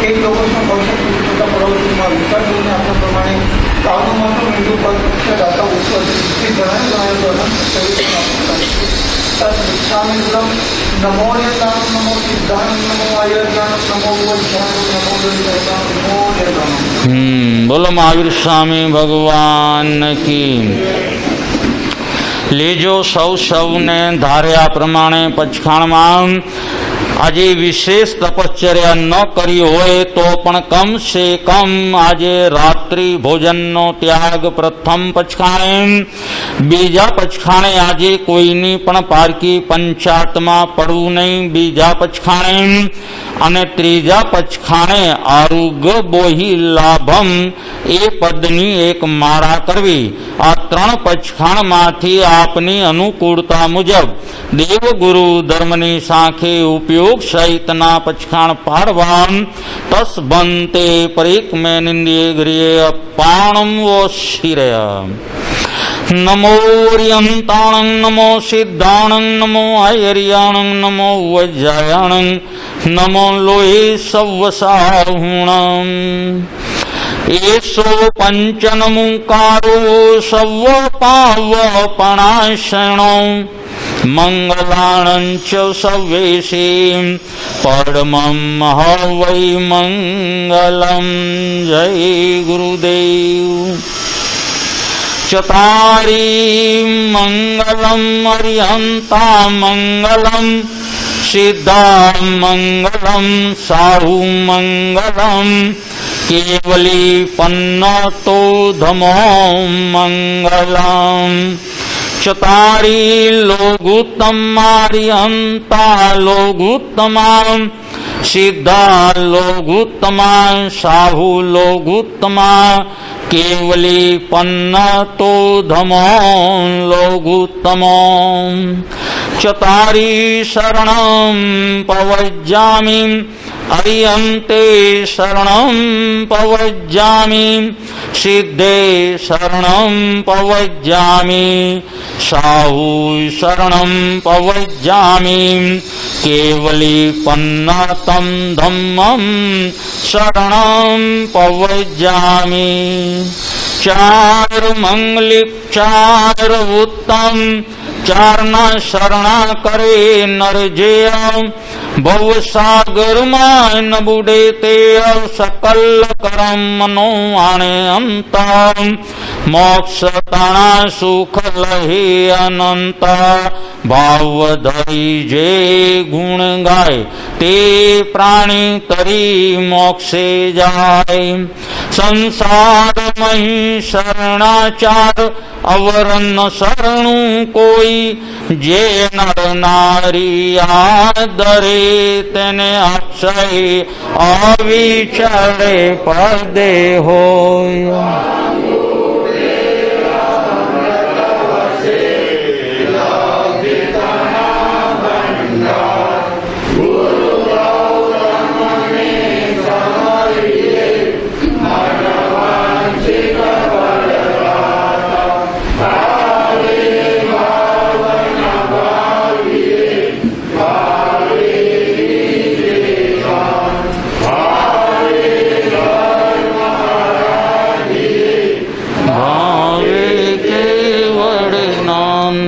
એક લોકોનો કૌશલ પ્રવૃત્તિમાં વિકાસ જોઈને આપણા પ્રમાણે કાવનો માત્ર મીંડું પર દાતા ઉત્સવ નમો નમો સિદ્ધાંત નમો આયર્જ્ઞાન નમો વૈજ્ઞાન નમો નમો. બોલો મહાવીર સ્વામી ભગવાન કી. લેજો સૌને ધાર્યા પ્રમાણે પચખાણમાં આજે વિશેષ તપશ્ચર્યા ન કરી હોય તો પણ કમસે કમ આજે રાત્રિ ભોજનનો ત્યાગ પ્રથમ પચખાણે, બીજા પચખાણે આજે કોઈની પણ પારકી પંચાતમાં પડવું નહીં બીજા પચખાણે, અને ત્રીજા પચખાણે આરુગ્ય બોહી લાભમ એ પદની એક માળા કરવી. આ 3 પચખાણમાંથી આપની અનુકૂળતા મુજબ દેવગુરુ ધર્મની સાંખે ઉપયોગ સહિતના પચખાણ પાડવા. તસ બંતે પરિક મેનિંદ્રિય ગૃહે અપાણમ વશિરય. નમો રિયંતાણં નમો સિદ્ધાણં નમો આયર્યાણં નમો વજ્જાયાણં નમો લોહે સવસાહુણં. એસો પંચનમુકારો સવ પાવપણાશણો મંગલાણં ચ સવેશી પરમં હવૈ મંગલમ. જય ગુરુદેવ. ચતારી મંગલમ અર્યંતા મંગલમ સિદ્ધા મંગલમ સાહુ મંગલમ કેવલી પન્નતો ધમો મંગલમ. ચતારી લોગુત્તમાર્યંતા લોગુત્તમા સિદ્ધા લોગુત્તમા સાહુ લોગુત્તમા કેવલી પન્નતો ધમો લોગુત્તમો. ચતારી શરણં પવજ્જામિ અર્યંતે શરણં પવજ્જામિ સિદ્ધે શરણં પવજ્જામિ સાહુ શરણં પવજ્જામિ કેવલી પન્નતં ધમ્મં શરણં પવજ્જામિ. ચાર મંગલિક ચાર ઉત્તમ ચારના શરણા કરે નરજેય ભવસાગરમાં ન બુડે તે સકલ કરમ મનો આણે અંત મોક્ષ તણા સુખ લહે અનંત ભાવ ધરી જે ગુણ ગાય તે પ્રાણી તરી મોક્ષે જાય. સંસાર મહી શરણાચાર અવરન શરણું કોઈ જે નર નારી આદરે તેને અક્ષય અવિચળે પદે હોય.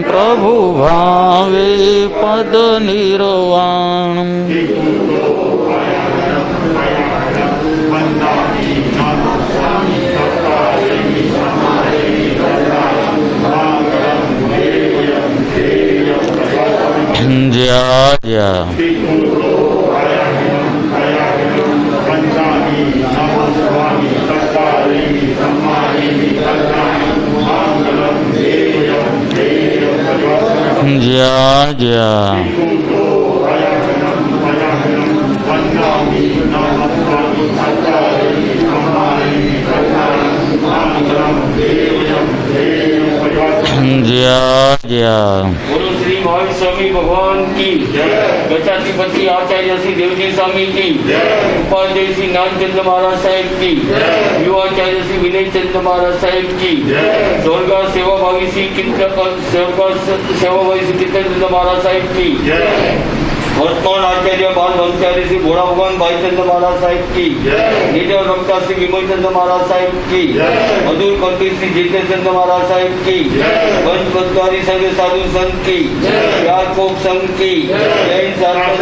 પ્રભુ ભાવે પદ નિર્વાણ. જ્યાં જ્યાં જ્યાં જ્યાં જ્યાં જ્યાં બોલો શ્રી મહાવીર સ્વામી ભગવાન કી ગચાધિપતિ આચાર્ય શ્રી દેવજી સ્વામી કી ઉપાધ્યાય શ્રી જ્ઞાનચંદ્ર મહારાજ સાહેબ કી યુવાચાર્ય શ્રી વિનયચંદ્ર મહારાજ સાહેબ કી સ્વર્ગા સેવાભાવી શ્રી કીર્તનચંદ્ર મહારાજ સાહેબ કી વર્તમાન આચાર્ય બાલ બ્રહ્મચારી શ્રી ભોળા ભગવાન ભાઈચંદ્ર મહારાજ સાહેબ કી નિજ વક્તા શ્રી વિમલચંદ્ર મહારાજ સાહેબ કી મધુર કંઠી શ્રી જીતેચંદ્ર મહારાજ સાહેબ કી પંચ પદકારી સર્વે સાધુ સંત કી યાર કોક સંઘ કી જૈન સાધુ